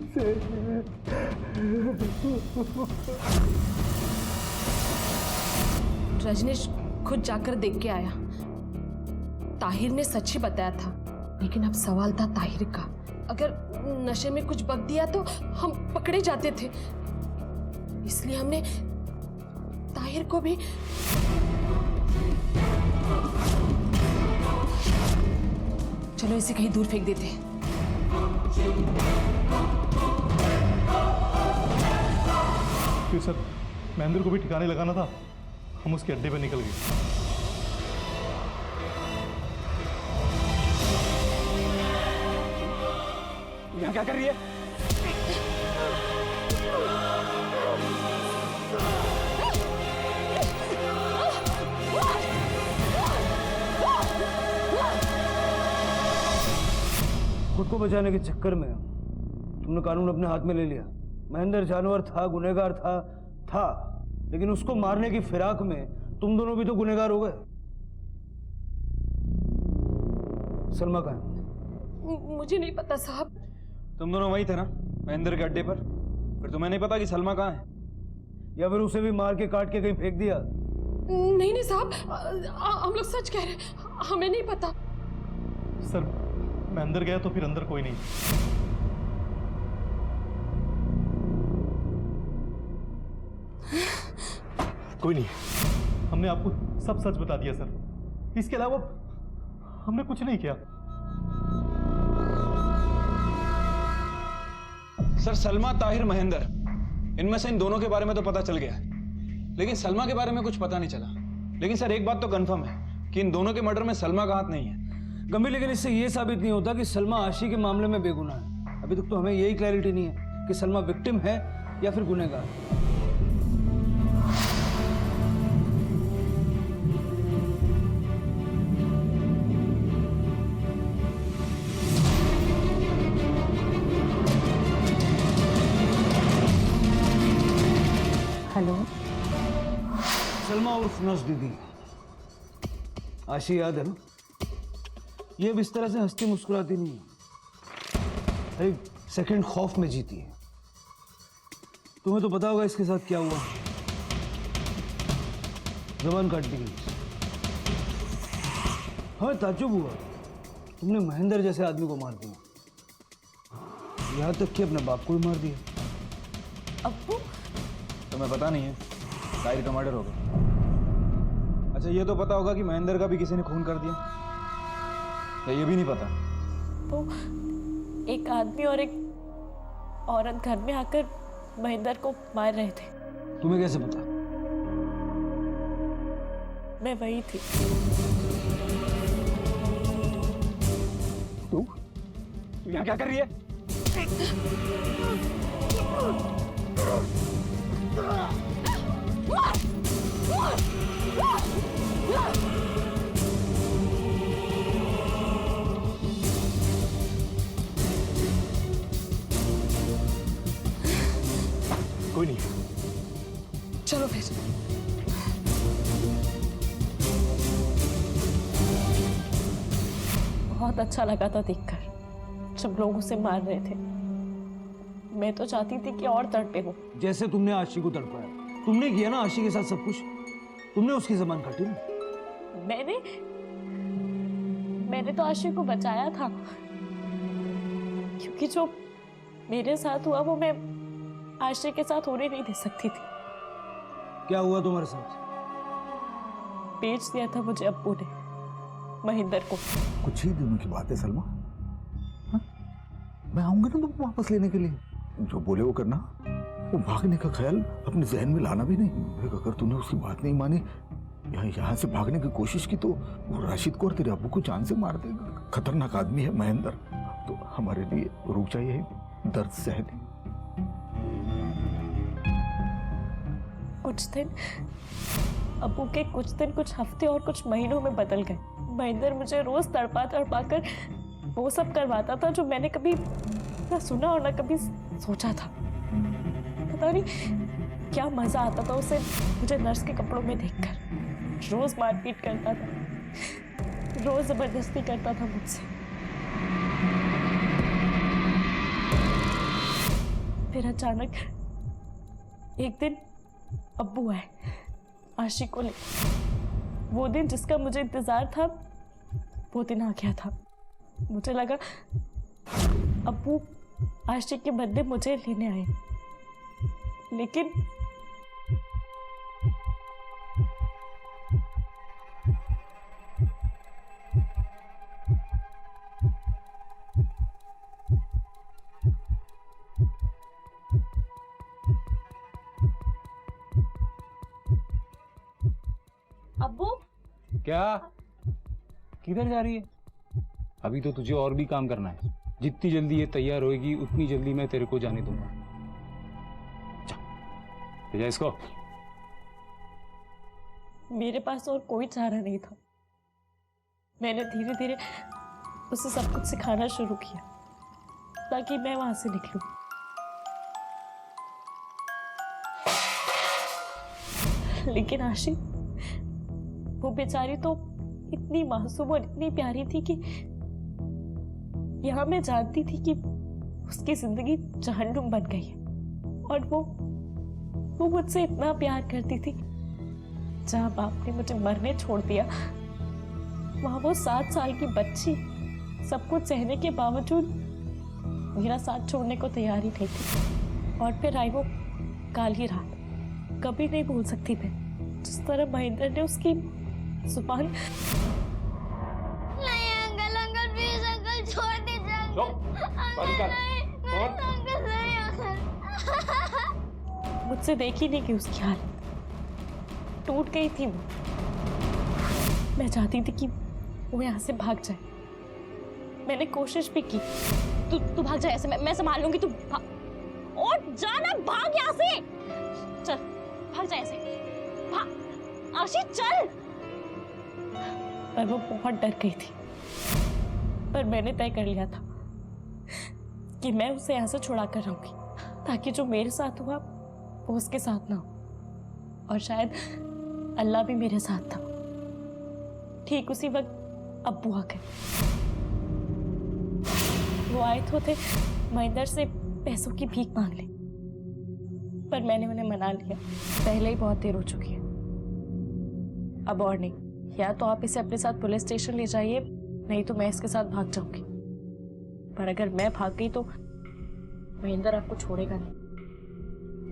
से रजनीश खुद जाकर देख के आया। ताहिर ने सच ही बताया था, लेकिन अब सवाल था ताहिर का। अगर नशे में कुछ बक दिया तो हम पकड़े जाते थे, इसलिए हमने ताहिर को भी चलो इसे कहीं दूर फेंक देते हैं। क्यों सर, महेंद्र को भी ठिकाने लगाना था, हम उसके अड्डे पे निकल गए। यहाँ क्या कर रही है? खुद को बचाने के चक्कर में तुमने कानून अपने हाथ में ले लिया। महेंद्र जानवर था, गुनहगार था, लेकिन उसको मारने की फिराक में तुम दोनों भी तो गुनहगार हो गए। सलमा कहाँ है? मुझे नहीं पता साहब। तुम दोनों वही थे ना महेंद्र के अड्डे पर? फिर तुम्हें नहीं पता कि सलमा कहाँ है? या फिर उसे भी मार के काट के कहीं फेंक दिया? नहीं साहब, हम लोग सच कह रहे हैं, हमें नहीं पता। सर, मैं अंदर गया तो फिर अंदर कोई नहीं। कोई नहीं, हमने आपको सब सच बता दिया सर। इसके अलावा हमने कुछ नहीं किया। सर, सलमा, ताहिर, महेंद्र, इनमें से इन दोनों के बारे में तो पता चल गया है, लेकिन सलमा के बारे में कुछ पता नहीं चला। लेकिन सर एक बात तो कंफर्म है कि इन दोनों के मर्डर में सलमा का हाथ नहीं है। गंभीर, लेकिन इससे ये साबित नहीं होता कि सलमा आशी के मामले में बेगुनाह है। अभी तक तो हमें यही क्लैरिटी नहीं है कि सलमा विक्टिम है या फिर गुनहगार। हेलो, सलमा उर्फ नस दीदी, आशी याद है ना? ये अब इस तरह से हंसती मुस्कुराती नहीं है, एक सेकंड खौफ में जीती है। तुम्हें तो पता होगा इसके साथ क्या हुआ। जबान काट दी गई। हमें ताज्जुब हुआ तुमने महेंद्र जैसे आदमी को मार दिया, यहां तक कि अपने बाप को भी मार दिया। अब्बू, तुम्हें पता नहीं है ताहिर का मर्डर होगा। अच्छा, ये तो पता होगा कि महेंद्र का भी किसी ने खून कर दिया, या ये भी नहीं पता? तो एक आदमी और एक औरत घर में आकर महेंद्र को मार रहे थे। तुम्हें कैसे पता? मैं वही थी। तू यहाँ क्या कर रही है? कोई नहीं। चलो फिर। बहुत अच्छा लगा था देखकर जब लोग उसे मार रहे थे। मैं तो चाहती थी कि और तड़पे हो। जैसे तुमने आशी को तड़पाया, तुमने किया ना आशी के साथ सब कुछ। तुमने उसकी जबान काटी ना। मैंने तो आशी को बचाया था, क्योंकि जो मेरे साथ हुआ वो मैं आशी के साथ होने नहीं दे सकती थी। क्या हुआ तुम्हारे साथ? बेच दिया था मुझे अब्बू ने महेंद्र को। कुछ ही दिनों की बात है सलमा। हा? मैं आऊंगा ना तुमको वापस लेने के लिए। जो बोले वो करना। वो भागने का ख्याल अपने जहन में लाना भी नहीं। अगर तूने उसकी बात नहीं मानी, यहाँ से भागने की कोशिश की, तो वो राशिद को और तेरे अब्बू को जान से मार देगा। खतरनाक आदमी है महेंद्र। तो हमारे लिए रुक जाइए, दर्द सहने। कुछ दिन अब्बू के कुछ दिन, कुछ हफ्ते और कुछ महीनों में बदल गए। महेंद्र मुझे रोज तड़पा कर वो सब करवाता था जो मैंने कभी ना सुना और ना कभी सोचा था। पता नहीं क्या मजा आता था उसे मुझे नर्स के कपड़ों में देखकर। रोज मारपीट करता था, रोज जबरदस्ती करता था मुझसे। फिर अचानक एक दिन अब्बू आए आशी को ले। वो दिन जिसका मुझे इंतजार था वो दिन आ गया था। मुझे लगा अब्बू आशी के बदले मुझे लेने आए, लेकिन क्या? किधर जा रही है? अभी तो तुझे और भी काम करना है। जितनी जल्दी ये तैयार होएगी उतनी जल्दी मैं तेरे को जाने दूंगा। जा इसको। मेरे पास और कोई चारा नहीं था। मैंने धीरे धीरे उसे सब कुछ सिखाना शुरू किया ताकि मैं वहां से निकलूं। लेकिन आशी, वो बेचारी तो इतनी मासूम और इतनी प्यारी थी कि यहाँ मैं जानती थी कि उसकी जिंदगी जहन्नुम बन गई है। और वो मुझसे इतना प्यार करती थी। जहाँ बाप ने मुझे मरने छोड़ दिया, वहां वो 7 साल की बच्ची सब कुछ सहने के बावजूद मेरा साथ छोड़ने को तैयार ही नहीं थी। और फिर आई वो काली रात। कभी नहीं भूल सकती मैं जिस तरह महेंद्र ने उसकी जुबान। नहीं अंकल, अंकल प्लीज अंकल छोड़ दीजिए अंकल। मुझसे देखी नहीं कि उसकी हालत टूट गई थी। वो मैं चाहती थी कि वो यहाँ से भाग जाए। मैंने कोशिश भी की। तू भाग जा ऐसे, मैं संभाल लूंगी। तू और जाना, भाग यहाँ से। चल भाग जा ऐसे, भाग आशी चल। पर वो बहुत डर गई थी। पर मैंने तय कर लिया था कि मैं उसे यहाँ से छुड़ा कर रहूंगी ताकि जो मेरे साथ हुआ वो उसके साथ ना हो। और शायद अल्लाह भी मेरे साथ था। ठीक उसी वक्त अब्बू आ गए। वो आए तो थे महेंद्र से पैसों की भीख मांग ली, पर मैंने उन्हें मना लिया। पहले ही बहुत देर हो चुकी है, अब और नहीं। या तो आप इसे अपने साथ पुलिस स्टेशन ले जाइए, नहीं तो मैं इसके साथ भाग जाऊंगी। पर अगर मैं भाग गई तो महेंद्र आपको छोड़ेगा नहीं।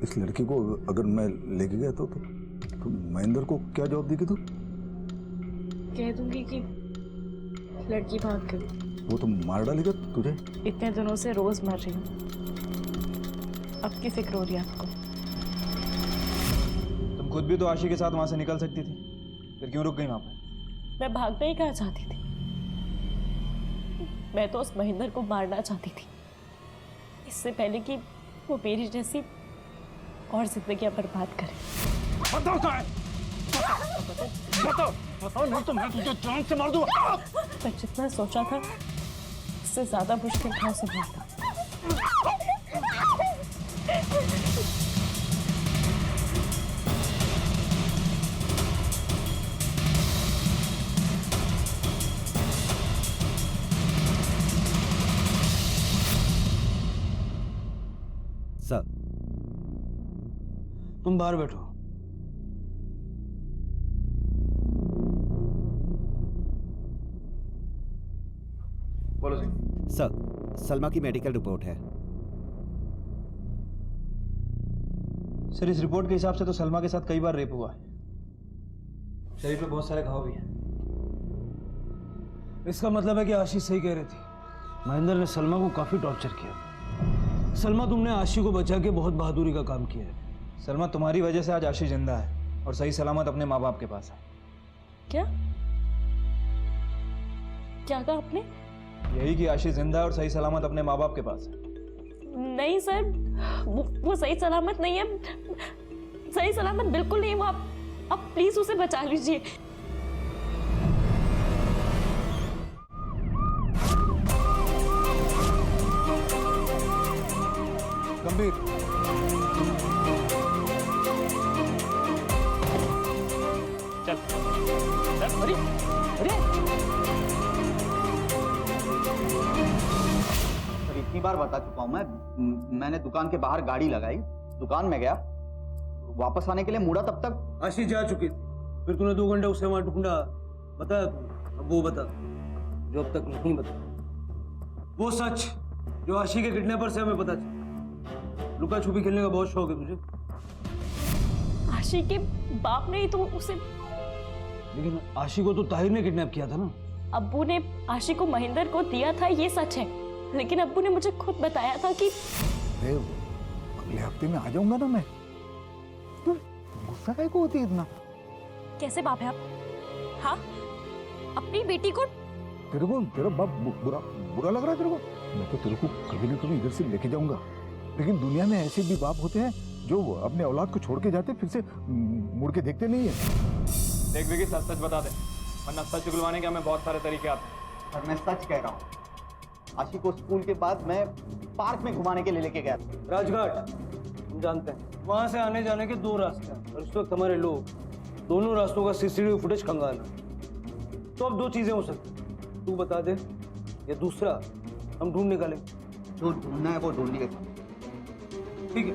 इस लड़की को अगर मैं लेके गया तो महेंद्र को क्या जवाब देगी तू? कह दूंगी कि लड़की भाग गई। वो तो मार डालेगा तुझे। इतने दिनों से रोज मर रही हूँ, अब की फिक्र हो रही है आपको। तुम खुद भी तो आशी के साथ वहां से निकल सकती थी, फिर क्यों रुक गई वहां पर? मैं भागना ही कहाँ चाहती थी। मैं तो उस महेंद्र को मारना चाहती थी, इससे पहले कि वो मेरी जैसी और जिंदगी बर्बाद करे। बताओ कहाँ है? बताओ नहीं तो मैं तुझे जान से मार दूंगा। मैं जितना सोचा था उससे ज्यादा मुश्किल था उसे मारना। सर, तुम बाहर बैठो। बोलो जी। सर, सलमा की मेडिकल रिपोर्ट है। सर, इस रिपोर्ट के हिसाब से तो सलमा के साथ कई बार रेप हुआ है। शरीर पे बहुत सारे घाव भी हैं। इसका मतलब है कि आशी सही कह रही थी। महेंद्र ने सलमा को काफी टॉर्चर किया। सलमा, तुमने आशी को बचा के बहुत बहादुरी का काम किया है। सलमा, तुम्हारी वजह से आज आशी जिंदा है और सही सलामत अपने माँ बाप के पास है। क्या क्या कहा आपने? यही कि आशी जिंदा है और सही सलामत अपने माँ बाप के पास है। नहीं सर, वो सही सलामत नहीं है। सही सलामत बिल्कुल नहीं है वो। आप प्लीज उसे बचा लीजिए। गंभीर, चल चल। अरे अरे सर, इतनी बार बता चुका हूं मैंने दुकान के बाहर गाड़ी लगाई, दुकान में गया, वापस आने के लिए मुड़ा, तब तक आशी जा चुकी थी। फिर तूने 2 घंटे उसे वहां ढूंढा, बताया तू। अब वो बता जो अब तक नहीं बता, वो सच जो आशी के किडनैपर से हमें पता चला। लुका छुपी खेलने का बहुत शौक है तुझे। आशी के बाप ने ही तो उसे। लेकिन आशी को तो ताहिर ने किडनैप किया था ना। अब्बू ने आशी को महेंद्र को दिया था, ये सच है। लेकिन अब्बू ने मुझे खुद बताया था कि अगले हफ्ते में आ जाऊंगा ना मैं। गुस्सा काहे को होती है इतना? कैसे बाप है आप? हाँ, अपनी बेटी को। तेरे को तेरा बाप बुरा बुरा लग रहा है तेरे को? मैं तो तेरे को कभी ना कभी इधर से लेके जाऊंगा, लेकिन दुनिया में ऐसे भी बाप होते हैं जो अपने औलाद को छोड़ के जाते फिर से मुड़ के देखते नहीं है। देख विकी, सच सच बता दे, वरना सच उगलवाने के हमें बहुत सारे तरीके आते हैं। और मैं सच कह रहा हूँ, आशी को स्कूल के बाद मैं पार्क में घुमाने के लिए लेके गया था। राजघाट हम जानते हैं, वहां से आने जाने के 2 रास्ते हैं और इस वक्त हमारे लोग दोनों रास्तों का सीसीटीवी फुटेज खंगाल रहे हैं। तो अब 2 चीजें हो सकती, तू बता दे या दूसरा हम ढूंढ निकालेंगे। जो ढूंढना है वो ढूंढ लिया। ठीक है।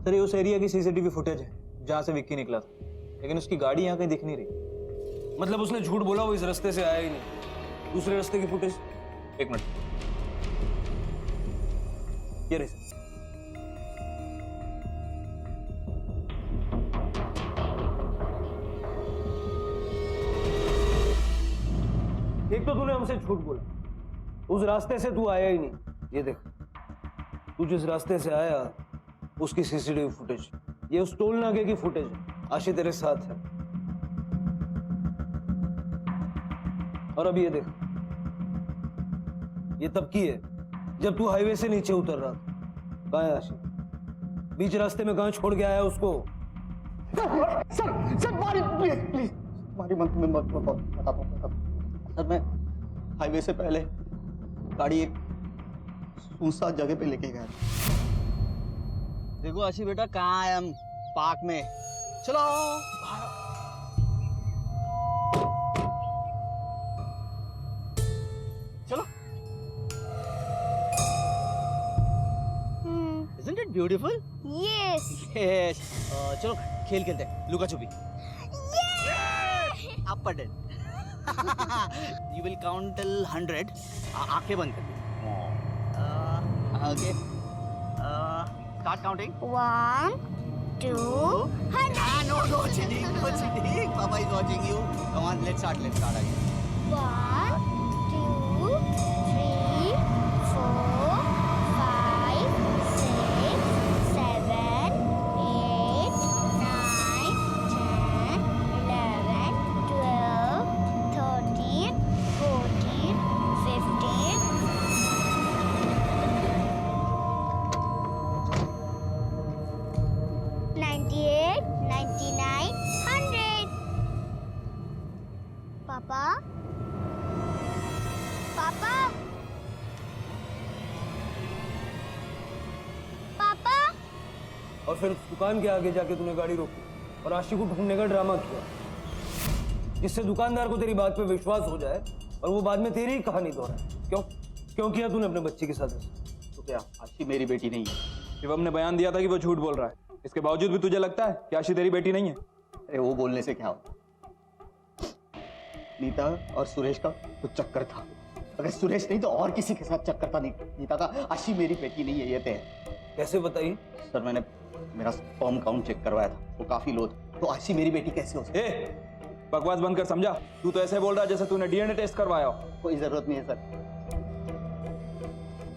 सर ये उस एरिया की सीसीटीवी फुटेज है जहां से विक्की निकला था, लेकिन उसकी गाड़ी यहाँ कहीं दिख नहीं रही। मतलब उसने झूठ बोला, वो इस रास्ते से आया ही नहीं। दूसरे रास्ते की फुटेज, 1 मिनट, ये रही। एक तो तूने हमसे झूठ बोला, उस रास्ते से तू आया ही नहीं। ये देख, तू जिस रास्ते से आया उसकी सीसीटीवी फुटेज, ये उस टोल नाके की फुटेज है। आशी तेरे साथ है। और अब ये देख, ये तब की है जब तू हाईवे से नीचे उतर रहा था। कहाँ है आशी? बीच रास्ते में कहाँ छोड़ के आया उसको? सर मारी, प्लीज प्लीज मारी मत, मैं बताता हूँ। सर मैं हाईवे से पहले गाड़ी एक सुनसान जगह पे लेके गया था। देखो आशी बेटा, कहाँ है हम? पार्क में। चलो चलो। Isn't it beautiful? Yes. Yes. चलो खेल खेलते हैं, लुका छुपी। आप पर dead. You will count till 100. आंखें बंद कर। Okay. Start counting. 1, 2, 100. No cheating, no cheating. Papa is watching you. Come on, let's start again. 1, 2, 3, 4, 5, 6, 7, 8, 9, 10, 11, 12, 13, 14, 15. 98, 99, 100. पापा, पापा, पापा। और फिर उस दुकान के आगे जाके तूने गाड़ी रोकी और आशी को ढूंढने का ड्रामा किया, जिससे दुकानदार को तेरी बात पे विश्वास हो जाए और वो बाद में तेरी ही कहानी दोहराए। क्यों किया तूने अपने बच्चे के साथ ऐसा? तो क्या आशी मेरी बेटी नहीं है? शिवम ने बयान दिया था कि वो झूठ बोल रहा है, इसके बावजूद भी तुझे लगता है कि आशी तेरी बेटी नहीं है? अरे वो बोलने से क्या होता? नीता और सुरेश का तो चक्कर था। अगर सुरेश नहीं तो और किसी के साथ चक्कर था। नीता का आशी मेरी बेटी नहीं है, ये तय है। कैसे बताइए? सर मैंने मेरा स्पर्म काउंट चेक करवाया था, वो काफी लो था। तो आशी मेरी बेटी कैसे हो सकती है? बकवास बंद कर, समझा? तू तो ऐसे बोल रहा है जैसे तूने डीएनए टेस्ट करवाया हो। कोई जरूरत नहीं है सर,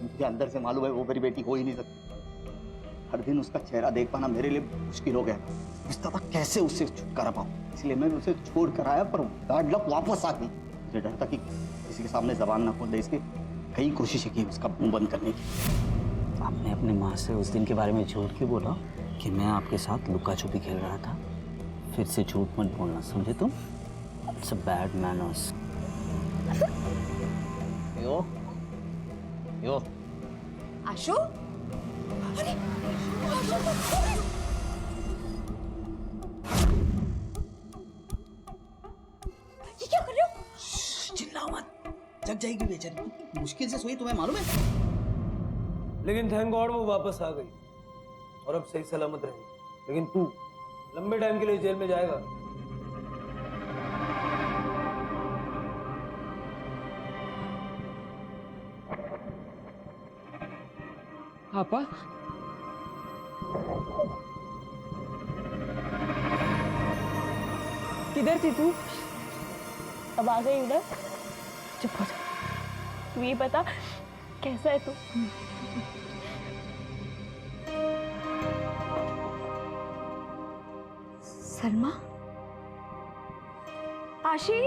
मुझे अंदर से मालूम है वो मेरी बेटी हो ही नहीं सकती। हर दिन उसका चेहरा देख पाना मेरे लिए मुश्किल हो गया। पूछता था कैसे उससे छुटकारा पाऊं, इसलिए मैंने उसे छोड़ कर आया, पर बैड लक वापस आ गई। मुझे डर था कि किसी के सामने जबान ना खोल दे, इसलिए कई कोशिशें की उसका मुंह बंद करने की। आपने अपनी माँ से उस दिन के बारे में झूठ क्यों बोला कि मैं आपके साथ लुका छुपी खेल रहा था? फिर से झूठ मत बोलना, समझे तुम? It's a bad manners. Yo Ashu, अरे ये क्या कर रहे हो? चिल्लाओ मत, जग जाएगी बेचारी। मुश्किल से सोई, तुम्हें मालूम है। लेकिन थैंक गॉड वो वापस आ गई और अब सही सलामत रही। लेकिन तू लंबे टाइम के लिए जेल में जाएगा। पापा, किधर थी तू? अब आ गई उधर? चुप हो जा। तू ये बता कैसा है तू? सलमा? आशी,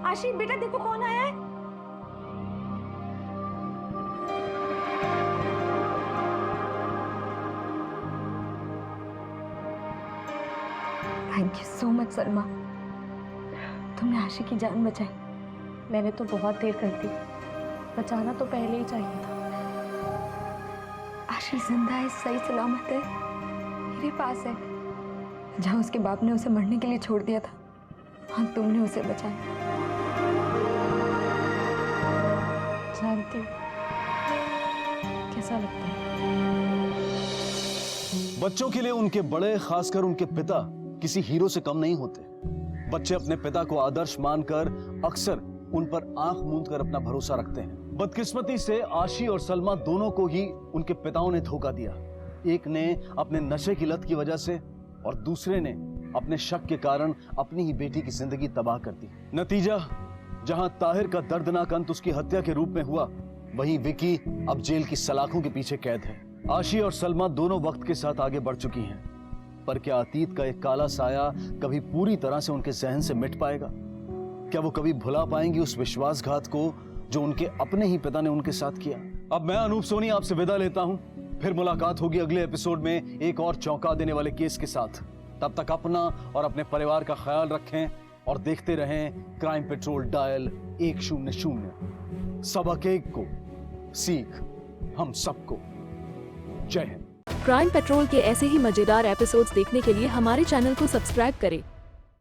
आशी बेटा देखो कौन आया है। Thank you so much Salma, तुमने आशी की जान बचाई। मैंने तो बहुत देर कर दी, बचाना तो पहले ही चाहिए था। आशी जिंदा है, सही सलामत है, मेरे पास है। जहाँ उसके बाप ने उसे मरने के लिए छोड़ दिया था, हाँ तुमने उसे बचाया। जानती हूँ कैसा लगता है। बच्चों के लिए उनके बड़े, खासकर उनके पिता, किसी हीरो से कम नहीं होते। बच्चे अपने पिता को आदर्श मानकर अक्सर उन पर आंख मूंद कर अपना भरोसा रखते हैं। बदकिस्मती से आशी और सलमा दोनों को ही उनके पिताओं ने धोखा दिया। एक ने अपने नशे की लत की वजह से और दूसरे ने अपने शक के कारण अपनी ही बेटी की जिंदगी तबाह कर दी। नतीजा, जहां ताहिर का दर्दनाक अंत उसकी हत्या के रूप में हुआ, वहीं विकी अब जेल की सलाखों के पीछे कैद है। आशी और सलमा दोनों वक्त के साथ आगे बढ़ चुकी हैं, पर क्या अतीत का एक काला साया कभी पूरी तरह से उनके जहन से मिट पाएगा? क्या वो कभी भुला पाएंगी उस विश्वासघात को जो उनके अपने ही पिता ने उनके साथ किया? अब मैं अनूप सोनी आपसे विदा लेता हूं, फिर मुलाकात होगी अगले एपिसोड में एक और चौंका देने वाले केस के साथ। तब तक अपना और अपने परिवार का ख्याल रखें और देखते रहें क्राइम पेट्रोल डायल 100। सबक एक को, सीख हम सबको। जय हिंद। क्राइम पेट्रोल के ऐसे ही मजेदार एपिसोड्स देखने के लिए हमारे चैनल को सब्सक्राइब करें